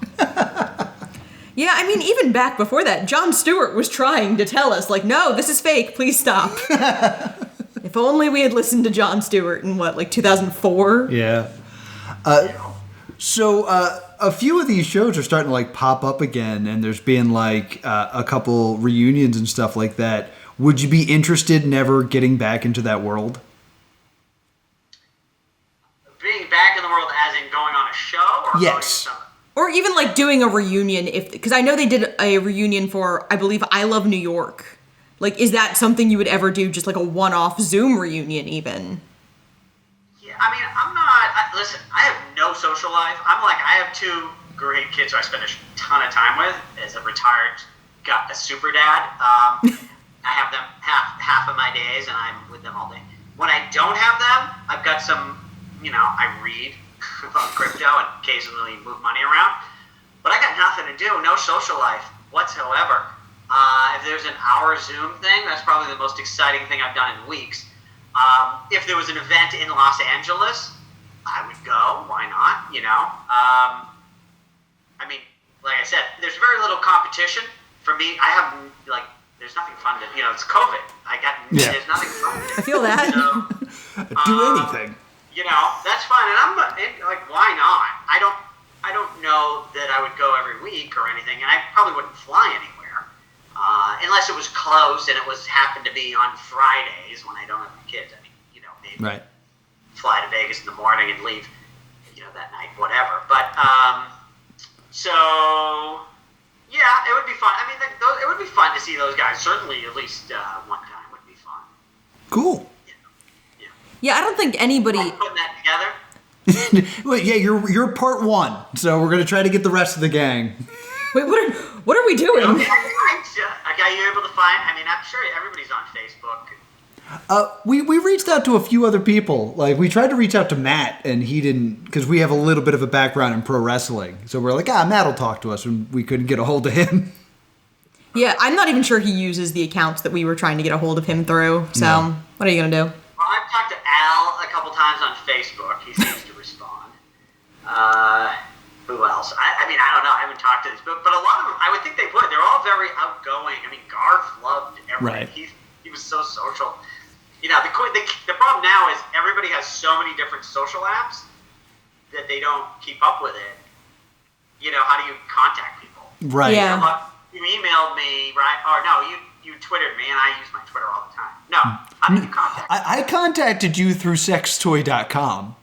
Yeah, I mean, even back before that, Jon Stewart was trying to tell us, like, no, this is fake, please stop. If only we had listened to Jon Stewart in, 2004? Yeah. So a few of these shows are starting to, pop up again, and there's been, a couple reunions and stuff like that. Would you be interested in ever getting back into that world? Being back in the world as in going on a show? Or yes. Or even, doing a reunion, because I know they did a reunion for, I believe, I Love New York. Is that something you would ever do, just a one-off Zoom reunion even? Yeah, I mean, I'm not, listen, I have no social life. I have two great kids who I spend a ton of time with as a retired a super dad. I have them half of my days, and I'm with them all day. When I don't have them, I've got some, I read about crypto and occasionally move money around. But I got nothing to do, no social life whatsoever. If there's an hour Zoom thing, that's probably the most exciting thing I've done in weeks. If there was an event in Los Angeles, I would go. Why not? I mean, like I said, there's very little competition. For me, I have, there's nothing fun to, it's COVID. There's nothing fun. I feel that. So, do anything. That's fine. And I'm why not? I don't know that I would go every week or anything, and I probably wouldn't fly anywhere. Unless it was close and it happened to be on Fridays when I don't have the kids. I mean, maybe right. Fly to Vegas in the morning and leave, that night, whatever. But, so, yeah, it would be fun. I mean, it would be fun to see those guys. Certainly, at least one time would be fun. Cool. Yeah, I don't think anybody... Putting that together? Well, yeah, you're part one, so we're going to try to get the rest of the gang. Wait, what are we doing? Okay, are you able to find... I mean, I'm sure everybody's on Facebook. We reached out to a few other people. We tried to reach out to Matt, and he didn't, because we have a little bit of a background in pro wrestling. So we're like, Matt will talk to us, and we couldn't get a hold of him. Yeah, I'm not even sure he uses the accounts that we were trying to get a hold of him through. So, What are you going to do? Well, I've talked to Al a couple times on Facebook. He seems to respond. Who else? I mean, I don't know. I haven't talked to this, but a lot of them, I would think they would. They're all very outgoing. I mean, Garth loved everything. Right. He was so social. The problem now is everybody has so many different social apps that they don't keep up with it. How do you contact people? Right. Yeah. You emailed me, right? Or no, you Twittered me, and I use my Twitter all the time. No, how did you contact me? I contacted you through sextoy.com.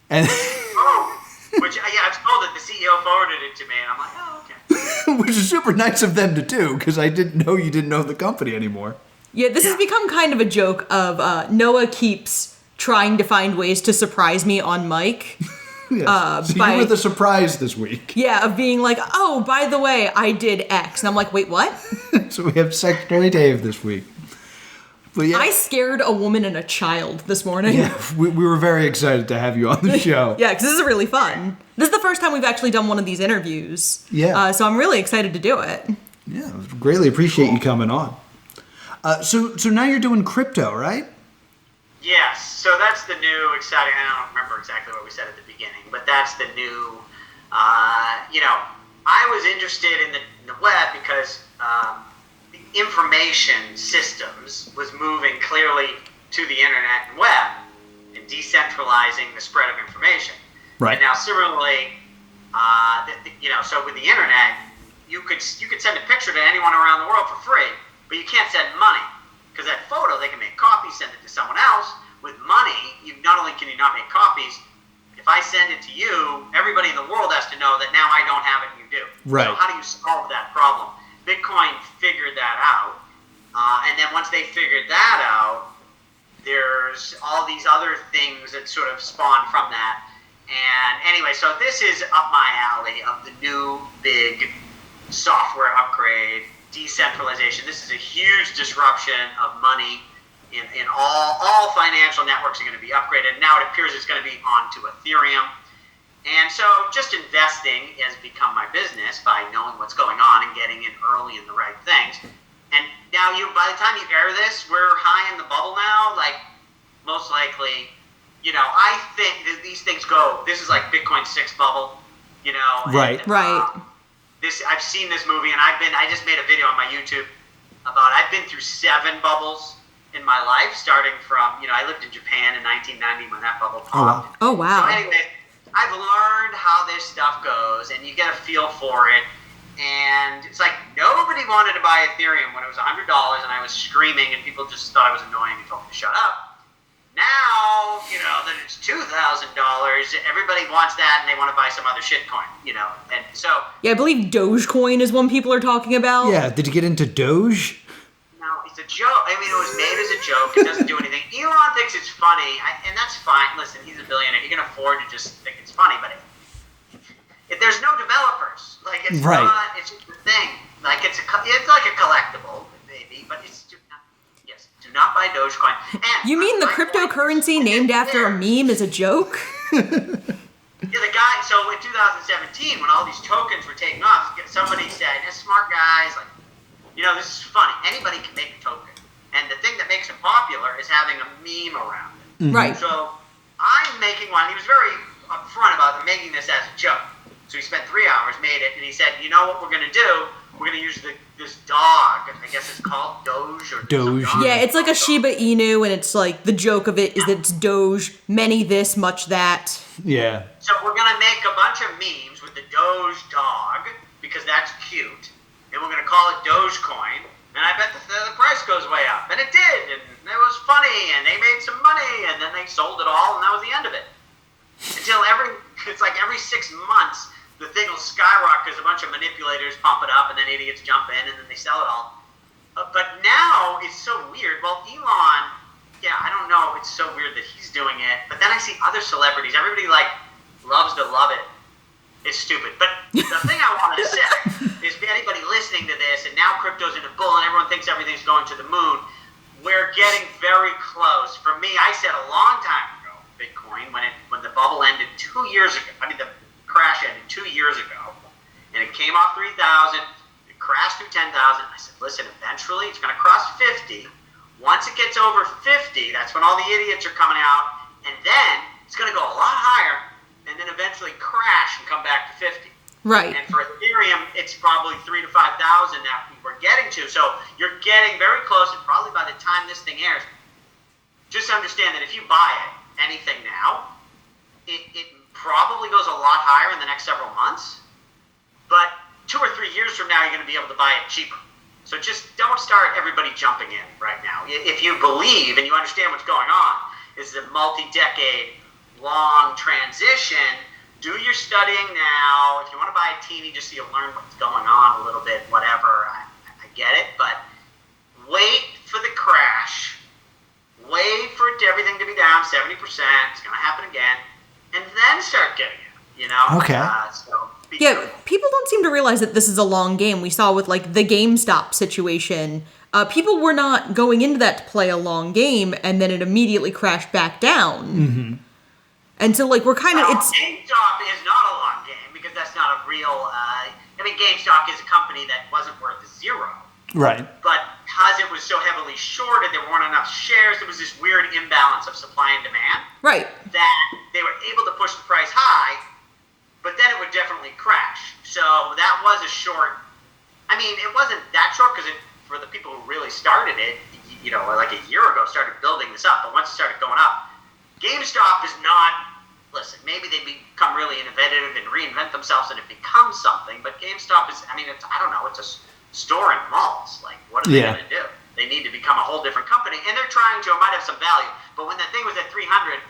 And which, I was told that the CEO forwarded it to me, and I'm like, oh, okay. which is super nice of them to do, because I didn't know you didn't know the company anymore. Yeah, this has become kind of a joke of Noah keeps trying to find ways to surprise me on mic. Yes. So you were the surprise this week. Yeah, of being like, oh, by the way, I did X. And I'm like, wait, what? So we have Secretary Dave this week. But yeah, I scared a woman and a child this morning. Yeah, we were very excited to have you on the show. Yeah, because this is really fun. This is the first time we've actually done one of these interviews. Yeah. So I'm really excited to do it. Yeah, greatly appreciate you coming on. So now you're doing crypto, right? Yes, so that's the new exciting, I don't remember exactly what we said at the beginning, but that's the new, I was interested in the web because the information systems was moving clearly to the internet and web and decentralizing the spread of information. Right. And now similarly, so with the internet, you could send a picture to anyone around the world for free, but you can't send money. Because that photo, they can make copies, send it to someone else. With money, not only can you not make copies, if I send it to you, everybody in the world has to know that now I don't have it and you do. Right. So how do you solve that problem? Bitcoin figured that out. And then once they figured that out, there's all these other things that sort of spawn from that. And anyway, so this is up my alley of the new big software upgrade, decentralization. This is a huge disruption of money in all financial networks are going to be upgraded. Now it appears it's going to be onto Ethereum. And so just investing has become my business by knowing what's going on and getting in early in the right things. And now by the time you air this, we're high in the bubble now. Like, most likely, I think that these things go, this is like Bitcoin 6 bubble, Right. I've seen this movie, and I just made a video on my YouTube about, I've been through 7 bubbles in my life, starting from, I lived in Japan in 1990 when that bubble popped. Oh, wow. So anyway, I've learned how this stuff goes, and you get a feel for it. And it's like nobody wanted to buy Ethereum when it was $100, and I was screaming, and people just thought I was annoying and told me to shut up. Now, that it's $2,000, everybody wants that, and they want to buy some other shitcoin, and so... Yeah, I believe Dogecoin is one people are talking about. Yeah, did you get into Doge? No, it's a joke. I mean, it was made as a joke. It doesn't do anything. Elon thinks it's funny, and that's fine. Listen, he's a billionaire. He can afford to just think it's funny, but if there's no developers, like, it's right. not, it's just a thing. Like, it's like a collectible, maybe, but it's do not buy Dogecoin. And you mean the cryptocurrency named after a meme is a joke? Yeah, the guy, so in 2017, when all these tokens were taking off, somebody said, smart guys, like, this is funny. Anybody can make a token. And the thing that makes it popular is having a meme around it. Mm-hmm. Right. So I'm making one. He was very upfront about making this as a joke. So he spent 3 hours, made it, and he said, you know what we're going to do? We're going to use this dog. I guess it's called Doge or Doge. Yeah, it's like a Shiba Inu, and it's like the joke of it is that it's Doge, many this, much that. Yeah. So we're going to make a bunch of memes with the Doge dog, because that's cute, and we're going to call it Dogecoin, and I bet the price goes way up. And it did, and it was funny, and they made some money, and then they sold it all, and that was the end of it. Until it's like every 6 months, the thing will skyrocket because a bunch of manipulators pump it up, and then idiots jump in, and then they sell it all. But now it's so weird. Well, Elon, yeah, I don't know. It's so weird that he's doing it. But then I see other celebrities. Everybody loves to love it. It's stupid. But the thing I wanted to say is, anybody listening to this, and now crypto's in a bull, and everyone thinks everything's going to the moon. We're getting very close. For me, I said a long time ago, Bitcoin, when the bubble ended 2 years ago. I mean, the crash ended 2 years ago, and it came off 3,000. It crashed through 10,000. I said, listen, eventually it's going to cross 50. Once it gets over 50, that's when all the idiots are coming out, and then it's going to go a lot higher, and then eventually crash and come back to 50. Right. And for Ethereum, it's probably 3,000 to 5,000 that we're getting to. So you're getting very close, and probably by the time this thing airs, just understand that if you buy anything now, it probably goes a lot higher in the next several months, but 2 or 3 years from now, you're going to be able to buy it cheaper. So just don't start everybody jumping in right now. If you believe and you understand what's going on, this is a multi-decade long transition. Do your studying now. If you want to buy a teeny just so you learn what's going on a little bit, whatever, I get it, but wait for the crash. Wait for everything to be down 70%. It's going to happen again. And then start getting it, Okay. Yeah, people don't seem to realize that this is a long game. We saw with, like, the GameStop situation. People were not going into that to play a long game, and then it immediately crashed back down. Mm-hmm. And so, like, we're kind of... GameStop is not a long game, because that's not a real... GameStop is a company that wasn't worth zero. Right. But because it was so heavily shorted, there weren't enough shares, there was this weird imbalance of supply and demand. Right. That they were able to push the price high, but then it would definitely crash. So that was a short... I mean, it wasn't that short, because for the people who really started it, like a year ago, started building this up. But once it started going up, GameStop is not... Listen, maybe they become really innovative and reinvent themselves and it becomes something, but GameStop is... I don't know, it's a store in malls. Like, what are they going to do? They need to become a whole different company, and they're trying to. It might have some value, but when the thing was at 300,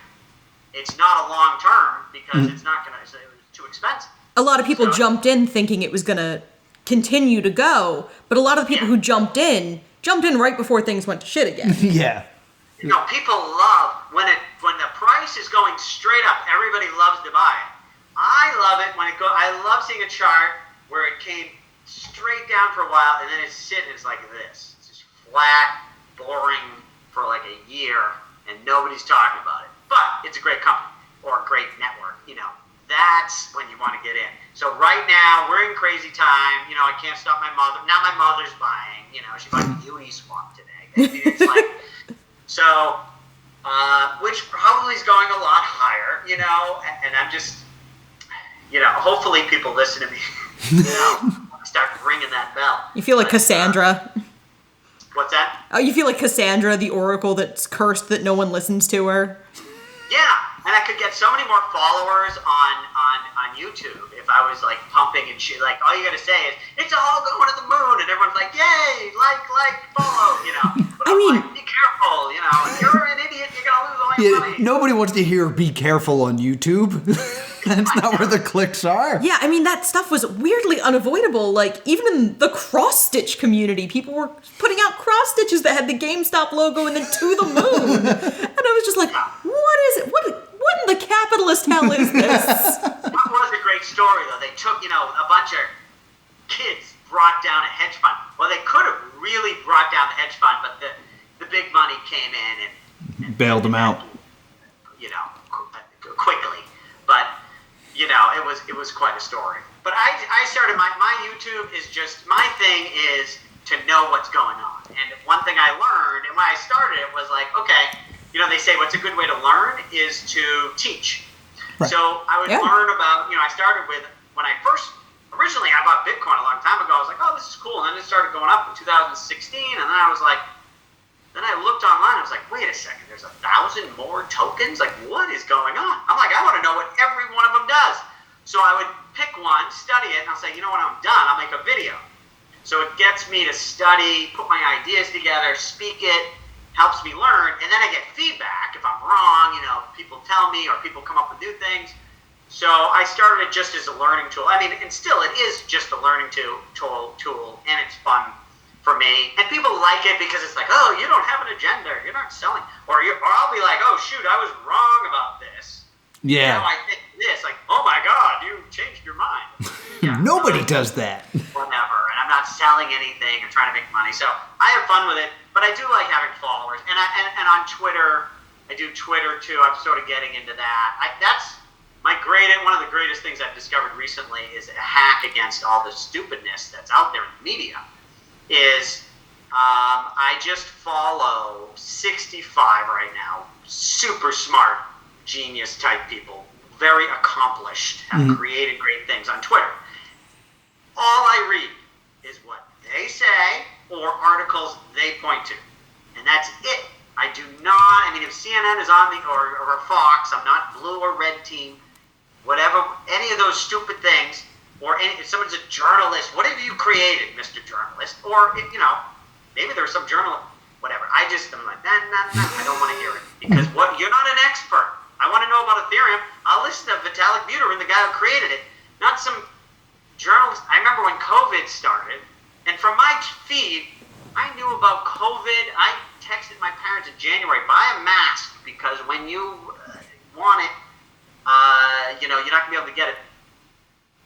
it's not a long term because it's not going to. It was too expensive. A lot of people jumped in thinking it was going to continue to go, but a lot of the people who jumped in right before things went to shit again. Yeah. People love when the price is going straight up. Everybody loves to buy it. I love it when it goes. I love seeing a chart where it came straight down for a while, and then it's like this. It's just flat, boring for like a year and nobody's talking about it. But it's a great company or a great network, That's when you want to get in. So right now, we're in crazy time. I can't stop my mother. Now my mother's buying. She bought a Uniswap today. It's like, so, which probably is going a lot higher, and I'm just, hopefully people listen to me, start ringing that bell. You feel like Cassandra. What's that? Oh, you feel like Cassandra, the oracle that's cursed that no one listens to her? Yeah, and I could get so many more followers on YouTube if I was like pumping and shit. Like all you gotta say is it's all going to the moon, and everyone's like, "Yay! Like, follow!" But I'm like, be careful, If you're an idiot, you're gonna lose all your money. Nobody wants to hear "be careful" on YouTube. That's not where the clicks are. Yeah, I mean, that stuff was weirdly unavoidable. Like, even in the cross-stitch community, people were putting out cross-stitches that had the GameStop logo and then to the moon. And I was just like, what is it? What in the capitalist hell is this? That was a great story, though. They took, a bunch of kids brought down a hedge fund. Well, they could have really brought down the hedge fund, but the big money came in and bailed them out. Quickly. But it was quite a story. But I started my YouTube is just, my thing is to know what's going on. And one thing I learned, and when I started it was like, okay, they say what's a good way to learn is to teach. Right. So I would learn about, I started with, when I originally I bought Bitcoin a long time ago, I was like, oh, this is cool. And then it started going up in 2016. And then I was like, then I looked online, I was like, wait a second, there's 1,000 more tokens? Like, what is going on? I'm like, I want to know what every one of them does. So I would pick one, study it, and I'll say, when I'm done, I'll make a video. So it gets me to study, put my ideas together, speak it, helps me learn, and then I get feedback. If I'm wrong, people tell me, or people come up with new things. So I started it just as a learning tool. I mean, and still it is just a learning tool, and it's fun for me. And people like it because it's like, oh, you don't have an agenda, you're not selling. Or I'll be like, oh, shoot, I was wrong about this. Yeah. I think this, like, oh my God, you changed your mind. Yeah, nobody does that. Whatever, and I'm not selling anything and trying to make money. So I have fun with it, but I do like having followers. And on Twitter, I do Twitter too. I'm sort of getting into that. That's one of the greatest things I've discovered recently is a hack against all the stupidness that's out there in the media. I just follow 65 right now, super smart, genius type people, very accomplished, have created great things on Twitter. All I read is what they say or articles they point to, and that's it. I do not, if CNN is on or Fox, I'm not blue or red team, whatever, any of those stupid things, or if someone's a journalist, what have you created, Mr. Journalist? Or, maybe there's some journal, whatever. I'm like, nah, I don't want to hear it. Because you're not an expert. I want to know about Ethereum. I'll listen to Vitalik Buterin, the guy who created it, not some journalist. I remember when COVID started, and from my feed, I knew about COVID. I texted my parents in January, buy a mask, because when you want it, you're not going to be able to get it.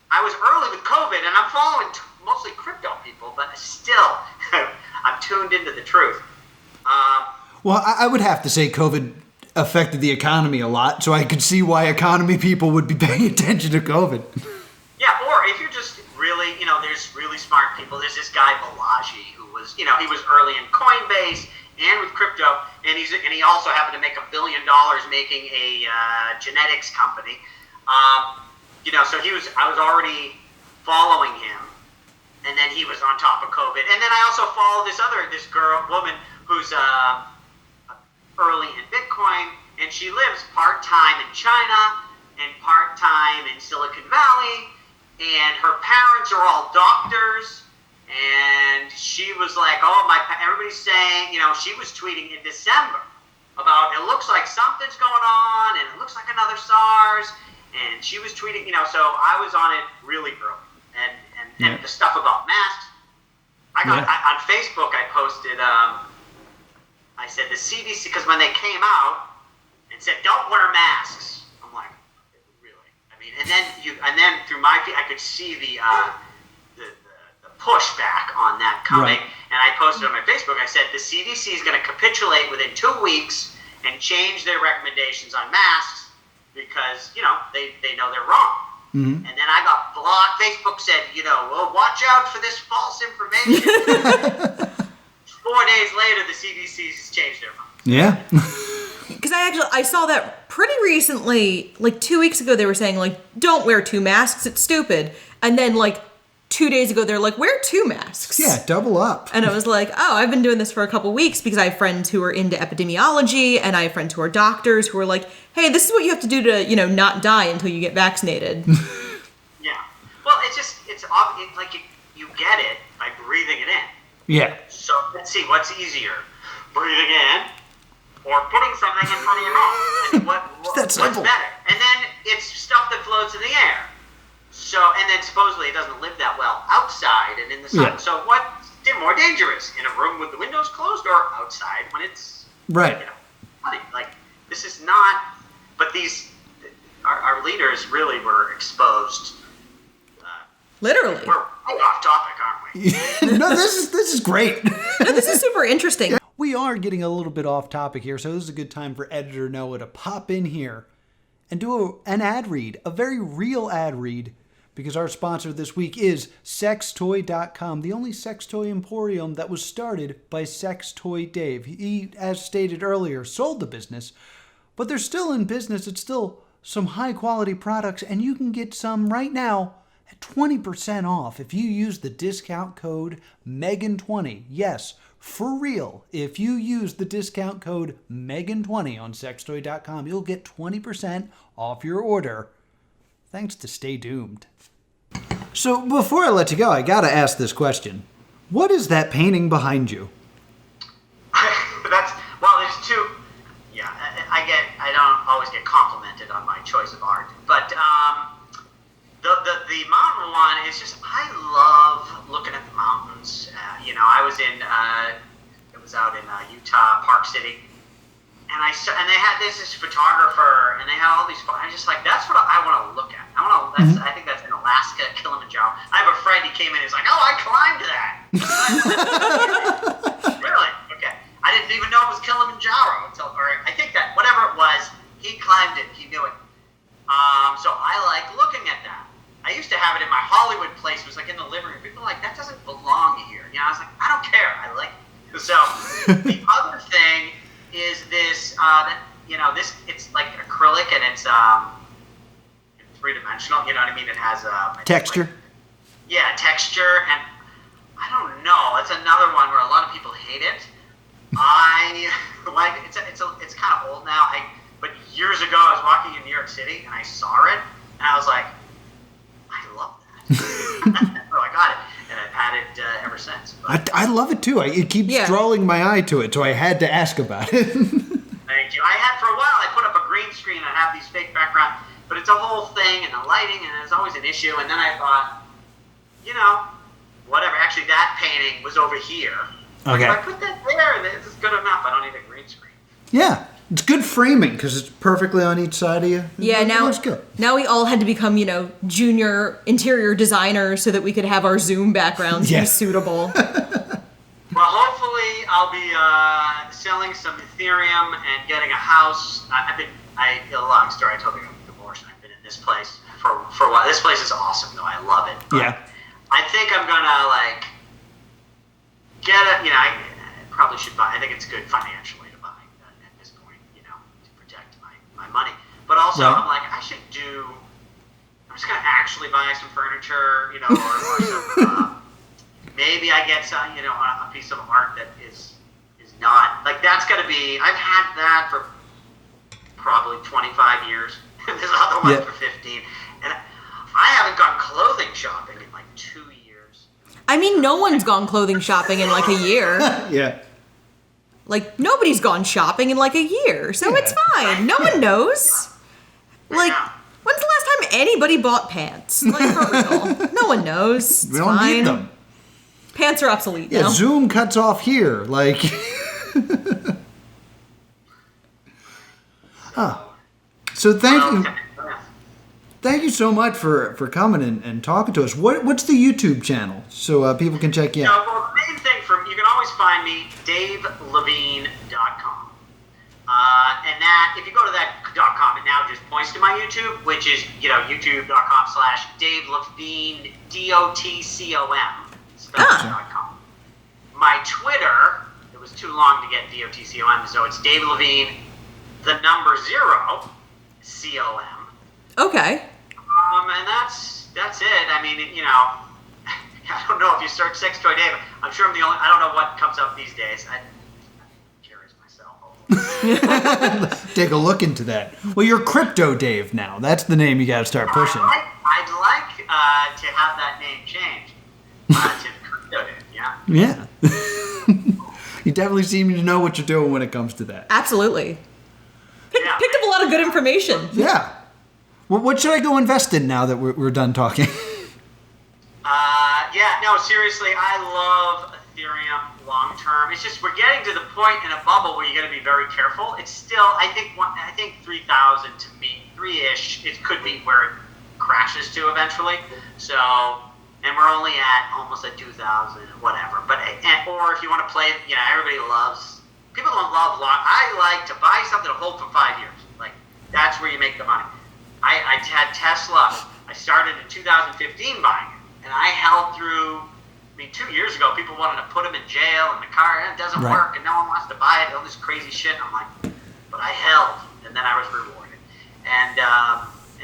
I was early with COVID, and I'm following mostly crypto people, but still, I'm tuned into the truth. Well, I would have to say COVID affected the economy a lot, so I could see why economy people would be paying attention to COVID. Yeah, or if you're just really, there's really smart people. There's this guy, Balaji, who was, he was early in Coinbase and with crypto, and he also happened to make $1 billion making a genetics company. So I was already following him, and then he was on top of COVID. And then I also follow this woman who's early in Bitcoin, and she lives part-time in China and part-time in Silicon Valley, and her parents are all doctors, and she was like, everybody's saying, she was tweeting in December about, it looks like something's going on, and it looks like another SARS, and she was tweeting, so I was on it really early. And the stuff about masks, on Facebook I posted, I said the CDC, because when they came out and said, don't wear masks, I'm like, really? And then through my feed, I could see the pushback on that coming. Right. And I posted on my Facebook, I said, the CDC is going to capitulate within 2 weeks and change their recommendations on masks because, they know they're wrong. Mm-hmm. And then I got blocked. Facebook said, well, watch out for this false information. 4 days later, the CDC's changed their mind. Yeah. Because I saw that pretty recently, like 2 weeks ago, they were saying, like, don't wear 2 masks, it's stupid. And then, like, 2 days ago, they're like, wear 2 masks. Yeah, double up. And I was like, oh, I've been doing this for a couple weeks because I have friends who are into epidemiology and I have friends who are doctors who are like, hey, this is what you have to do to, not die until you get vaccinated. Yeah. Well, it's obvious, like, you get it by breathing it in. Yeah. So let's see, what's easier? Breathing in or putting something in front of your mouth? And what's better? And then it's stuff that floats in the air. So, and then supposedly it doesn't live that well outside and in the sun. Yeah. So what's more dangerous, in a room with the windows closed or outside when it's right? Funny. Like, this is not. But our leaders really were exposed. Literally, we're off topic, aren't we? No, this is great. No, this is super interesting. We are getting a little bit off topic here, so this is a good time for Editor Noah to pop in here and do an ad read, a very real ad read. Because our sponsor this week is Sextoy.com, the only sex toy emporium that was started by Sex Toy Dave. He, as stated earlier, sold the business, but they're still in business. It's still some high-quality products, and you can get some right now at 20% off if you use the discount code Megan20. Yes, for real. If you use the discount code Megan20 on Sextoy.com, you'll get 20% off your order. Thanks to Stay Doomed. So before I let you go, I gotta ask this question. What is that painting behind you? There's two. Yeah, I don't always get complimented on my choice of art, but the mountain one is just, I love looking at the mountains. I was out in Utah, Park City. And they had this photographer, and they had all these. I just like, that's what I want to look at. I think that's in Alaska, Kilimanjaro. I have a friend. He came in. He's like, "Oh, I climbed that." Really? Okay. I didn't even know it was Kilimanjaro or I think that whatever it was, he climbed it. He knew it. So I like looking at that. I used to have it in my Hollywood place. It was like in the living room. People were like, that doesn't belong here. I was like, I don't care. I like it. So the other thing is this, it's like acrylic and it's 3-dimensional, you know what I mean? It has texture. Texture, and I don't know. It's another one where a lot of people hate it. I like it. It's kind of old now. But years ago I was walking in New York City and I saw it and I was like, I love that. So I got it. And I've had it ever since. I love it too. It keeps drawing my eye to it, so I had to ask about it. Thank you. I had for a while, I put up a green screen and I have these fake backgrounds, but it's a whole thing and the lighting, and it's always an issue. And then I thought, whatever. Actually, that painting was over here. Okay. If I put that there, this is good enough. I don't need a green screen. Yeah. It's good framing because it's perfectly on each side of you. Yeah, now we all had to become, junior interior designers so that we could have our Zoom backgrounds be suitable. Well, hopefully I'll be selling some Ethereum and getting a house. A long story. I told you I'm divorced. I've been in this place for a while. This place is awesome, though. I love it. But I think I'm gonna get it. I probably should buy. I think it's good financially. Money, but also I'm like, I'm just gonna actually buy some furniture, or some, maybe I get some, a piece of art that is not like, that's gonna be, I've had that for probably 25 years, this other one for 15, and I haven't gone clothing shopping in like 2 years. I mean, no one's gone clothing shopping in like a year. Yeah. Like, nobody's gone shopping in like a year, so it's fine. No one knows. Like, when's the last time anybody bought pants? Like, for real. No one knows. It's we don't fine. need them. Pants are obsolete now. Zoom cuts off here. Like, So thank you so much for coming and talking to us. What's the YouTube channel so people can check you out? Well, the main thing you can find me, davelevine.com. And that, if you go to that .com, it now just points to my YouTube, which is, youtube.com/DaveLevine, DOTCOM, .com. My Twitter, it was too long to get DOTCOM, so it's Dave Levine, 0, COM. Okay. And that's it. I mean, I don't know if you search Sex Toy Dave. I'm sure I'm the only. I don't know what comes up these days. I'm curious myself. Take a look into that. Well, you're Crypto Dave now. That's the name you got to start pushing. I'd like to have that name changed to Crypto Dave. Yeah. Yeah. You definitely seem to know what you're doing when it comes to that. Absolutely. Picked up a lot of good information. Yeah. Well, what should I go invest in now that we're done talking? No, seriously, I love Ethereum long term. It's just we're getting to the point in a bubble where you got to be very careful. It's still, I think 3,000 to me, 3-ish. It could be where it crashes to eventually. So, and we're only at almost at 2,000, whatever. But or if you want to play, everybody loves. People don't love long. I like to buy something to hold for 5 years. Like that's where you make the money. I had Tesla. I started in 2015 buying it. And I held through, 2 years ago, people wanted to put him in jail in the car, and it doesn't work, and no one wants to buy it, all this crazy shit. And I'm like, but I held, and then I was rewarded. And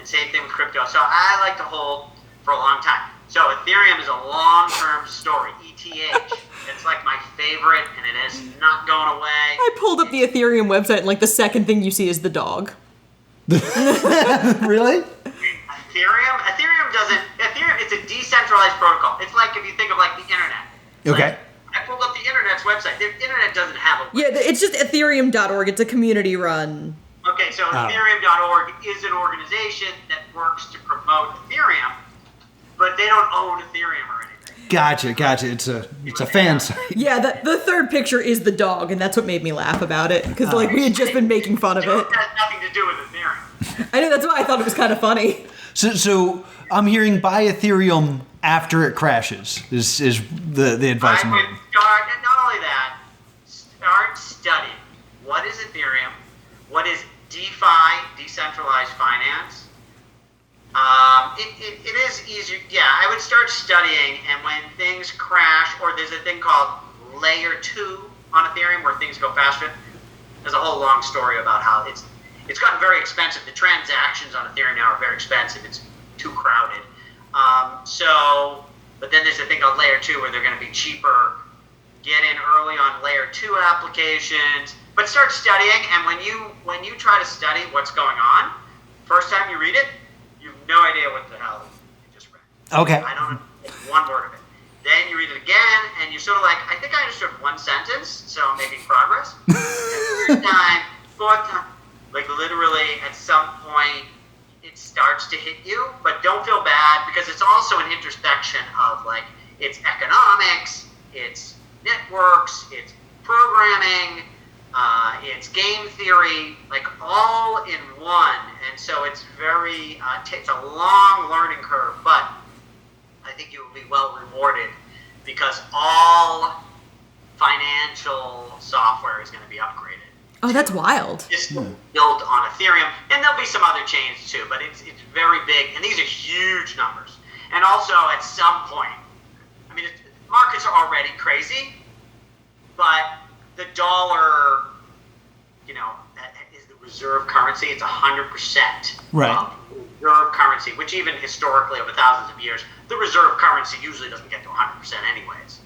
same thing with crypto. So I like to hold for a long time. So Ethereum is a long-term story, ETH. It's like my favorite, and it is not going away. I pulled up the Ethereum website, and the second thing you see is the dog. Really? Ethereum doesn't. Ethereum, it's a decentralized protocol. It's like if you think of the internet. Okay. I pulled up the internet's website. The internet doesn't have a website. Yeah, it's just Ethereum.org. It's a community run. Okay, so Ethereum.org is an organization that works to promote Ethereum, but they don't own Ethereum or anything. Gotcha. It's a fan site. Yeah, the third picture is the dog, and that's what made me laugh about it, because we had just been making fun of it. It has nothing to do with Ethereum. I know, that's why I thought it was kind of funny. So I'm hearing buy Ethereum after it crashes is the advice I'm I getting. would start, and not only that, start studying. What is Ethereum? What is DeFi, decentralized finance? It is easier. Yeah, I would start studying, and when things crash, or there's a thing called layer 2 on Ethereum where things go faster. There's a whole long story about how it's gotten very expensive. The transactions on Ethereum now are very expensive. It's too crowded. But then there's a thing called layer 2 where they're going to be cheaper. Get in early on layer 2 applications, but start studying. And when you try to study what's going on, first time you read it, you have no idea what the hell you just read. Okay. I don't know one word of it. Then you read it again, and you're sort of like, I think I understood one sentence, so I'm making progress. Third time, fourth time, literally at some point, it starts to hit you, but don't feel bad, because it's also an intersection of it's economics, it's networks, it's programming, it's game theory, all in one. And so it's very, it's a long learning curve, but I think you will be well rewarded, because all financial software is going to be upgraded. Oh, that's wild. It's built on Ethereum, and there'll be some other chains too, but it's very big, and these are huge numbers. And also, at some point, markets are already crazy, but the dollar, is the reserve currency. It's 100% right. Reserve currency, which even historically over thousands of years, the reserve currency usually doesn't get to 100% anyways,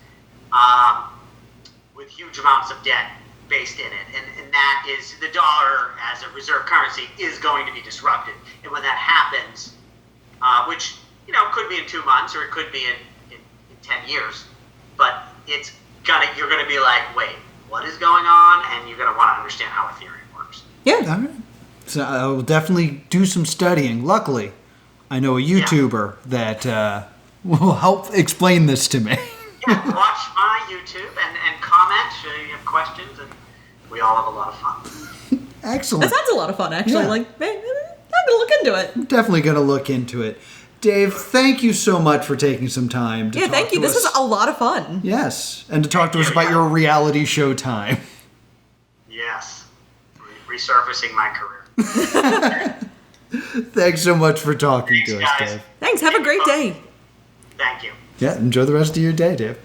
with huge amounts of debt based in it, and that is the dollar as a reserve currency is going to be disrupted. And when that happens, which could be in 2 months or it could be in 10 years, but you're gonna be like, wait, what is going on? And you're gonna want to understand how Ethereum works. Yeah. All right. So I will definitely do some studying. Luckily, I know a YouTuber that will help explain this to me. Yeah, watch my YouTube and comment if you have questions, and we all have a lot of fun. Excellent. That sounds a lot of fun, actually. Yeah. I'm going to look into it. I'm definitely going to look into it. Dave, thank you so much for taking some time to talk thank you. to This us. was a lot of fun. Yes, and to talk to us about your reality show time. Yes. Resurfacing my career. Thanks so much for talking to us, guys. Dave. Thanks. Have a great day. Thank you. Yeah, enjoy the rest of your day, Dave.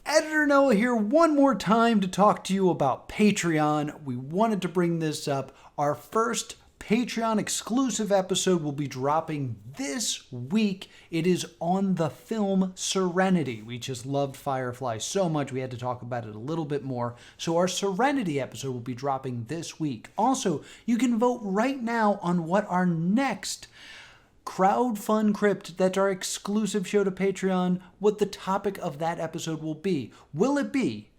Editor Noah here one more time to talk to you about Patreon. We wanted to bring this up. Our first Patreon exclusive episode will be dropping this week. It is on the film Serenity. We just loved Firefly so much we had to talk about it a little bit more. So our Serenity episode will be dropping this week. Also, you can vote right now on what our next crowdfund Crypt, that's our exclusive show to Patreon, what the topic of that episode will be. Will it be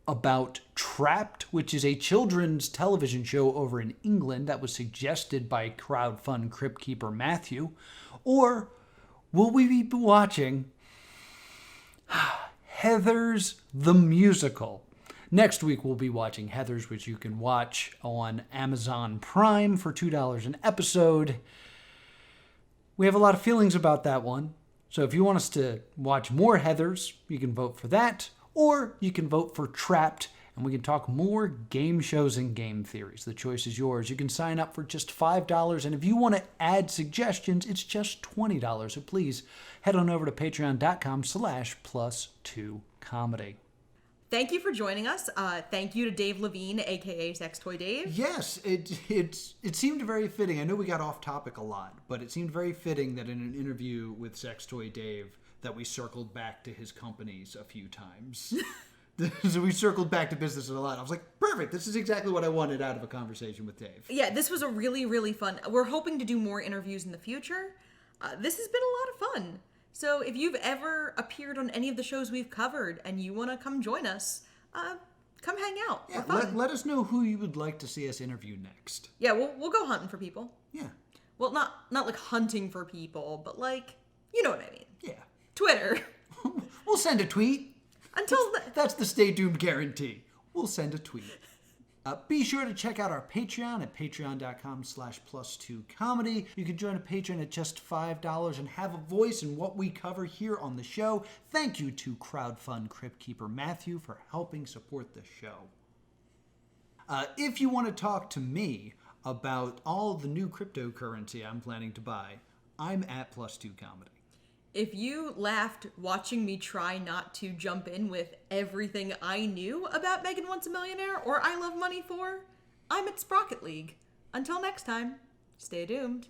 about Trapped, which is a children's television show over in England that was suggested by crowdfund Crypt keeper Mathew? Or will we be watching Heathers the Musical? Next week we'll be watching Heathers, which you can watch on Amazon Prime for $2 an episode. We have a lot of feelings about that one. So if you want us to watch more Heathers, you can vote for that. Or you can vote for Trapped, and we can talk more game shows and game theories. The choice is yours. You can sign up for just $5, and if you want to add suggestions, it's just $20. So please head on over to patreon.com/plus2comedy. Thank you for joining us. Thank you to Dave Levine, aka Sex Toy Dave. Yes, it seemed very fitting. I know we got off topic a lot, but it seemed very fitting that in an interview with Sex Toy Dave that we circled back to his companies a few times. So we circled back to business a lot. I was like, perfect. This is exactly what I wanted out of a conversation with Dave. Yeah, this was a really, really fun. We're hoping to do more interviews in the future. This has been a lot of fun. So if you've ever appeared on any of the shows we've covered and you want to come join us, come hang out. Yeah, We're fun. let us know who you would like to see us interview next. Yeah, we'll go hunting for people. Yeah. Well, not like hunting for people, but like, you know what I mean. Yeah. Twitter. We'll send a tweet. That's the Stay Tuned guarantee. We'll send a tweet. Be sure to check out our Patreon at patreon.com/plus2comedy. You can join a Patreon at just $5 and have a voice in what we cover here on the show. Thank you to crowdfund Crypt keeper Mathew for helping support the show. If you want to talk to me about all the new cryptocurrency I'm planning to buy, I'm at +2comedy. If you laughed watching me try not to jump in with everything I knew about Megan Wants a Millionaire or I Love Money 4, I'm at Sprocket League. Until next time, stay doomed.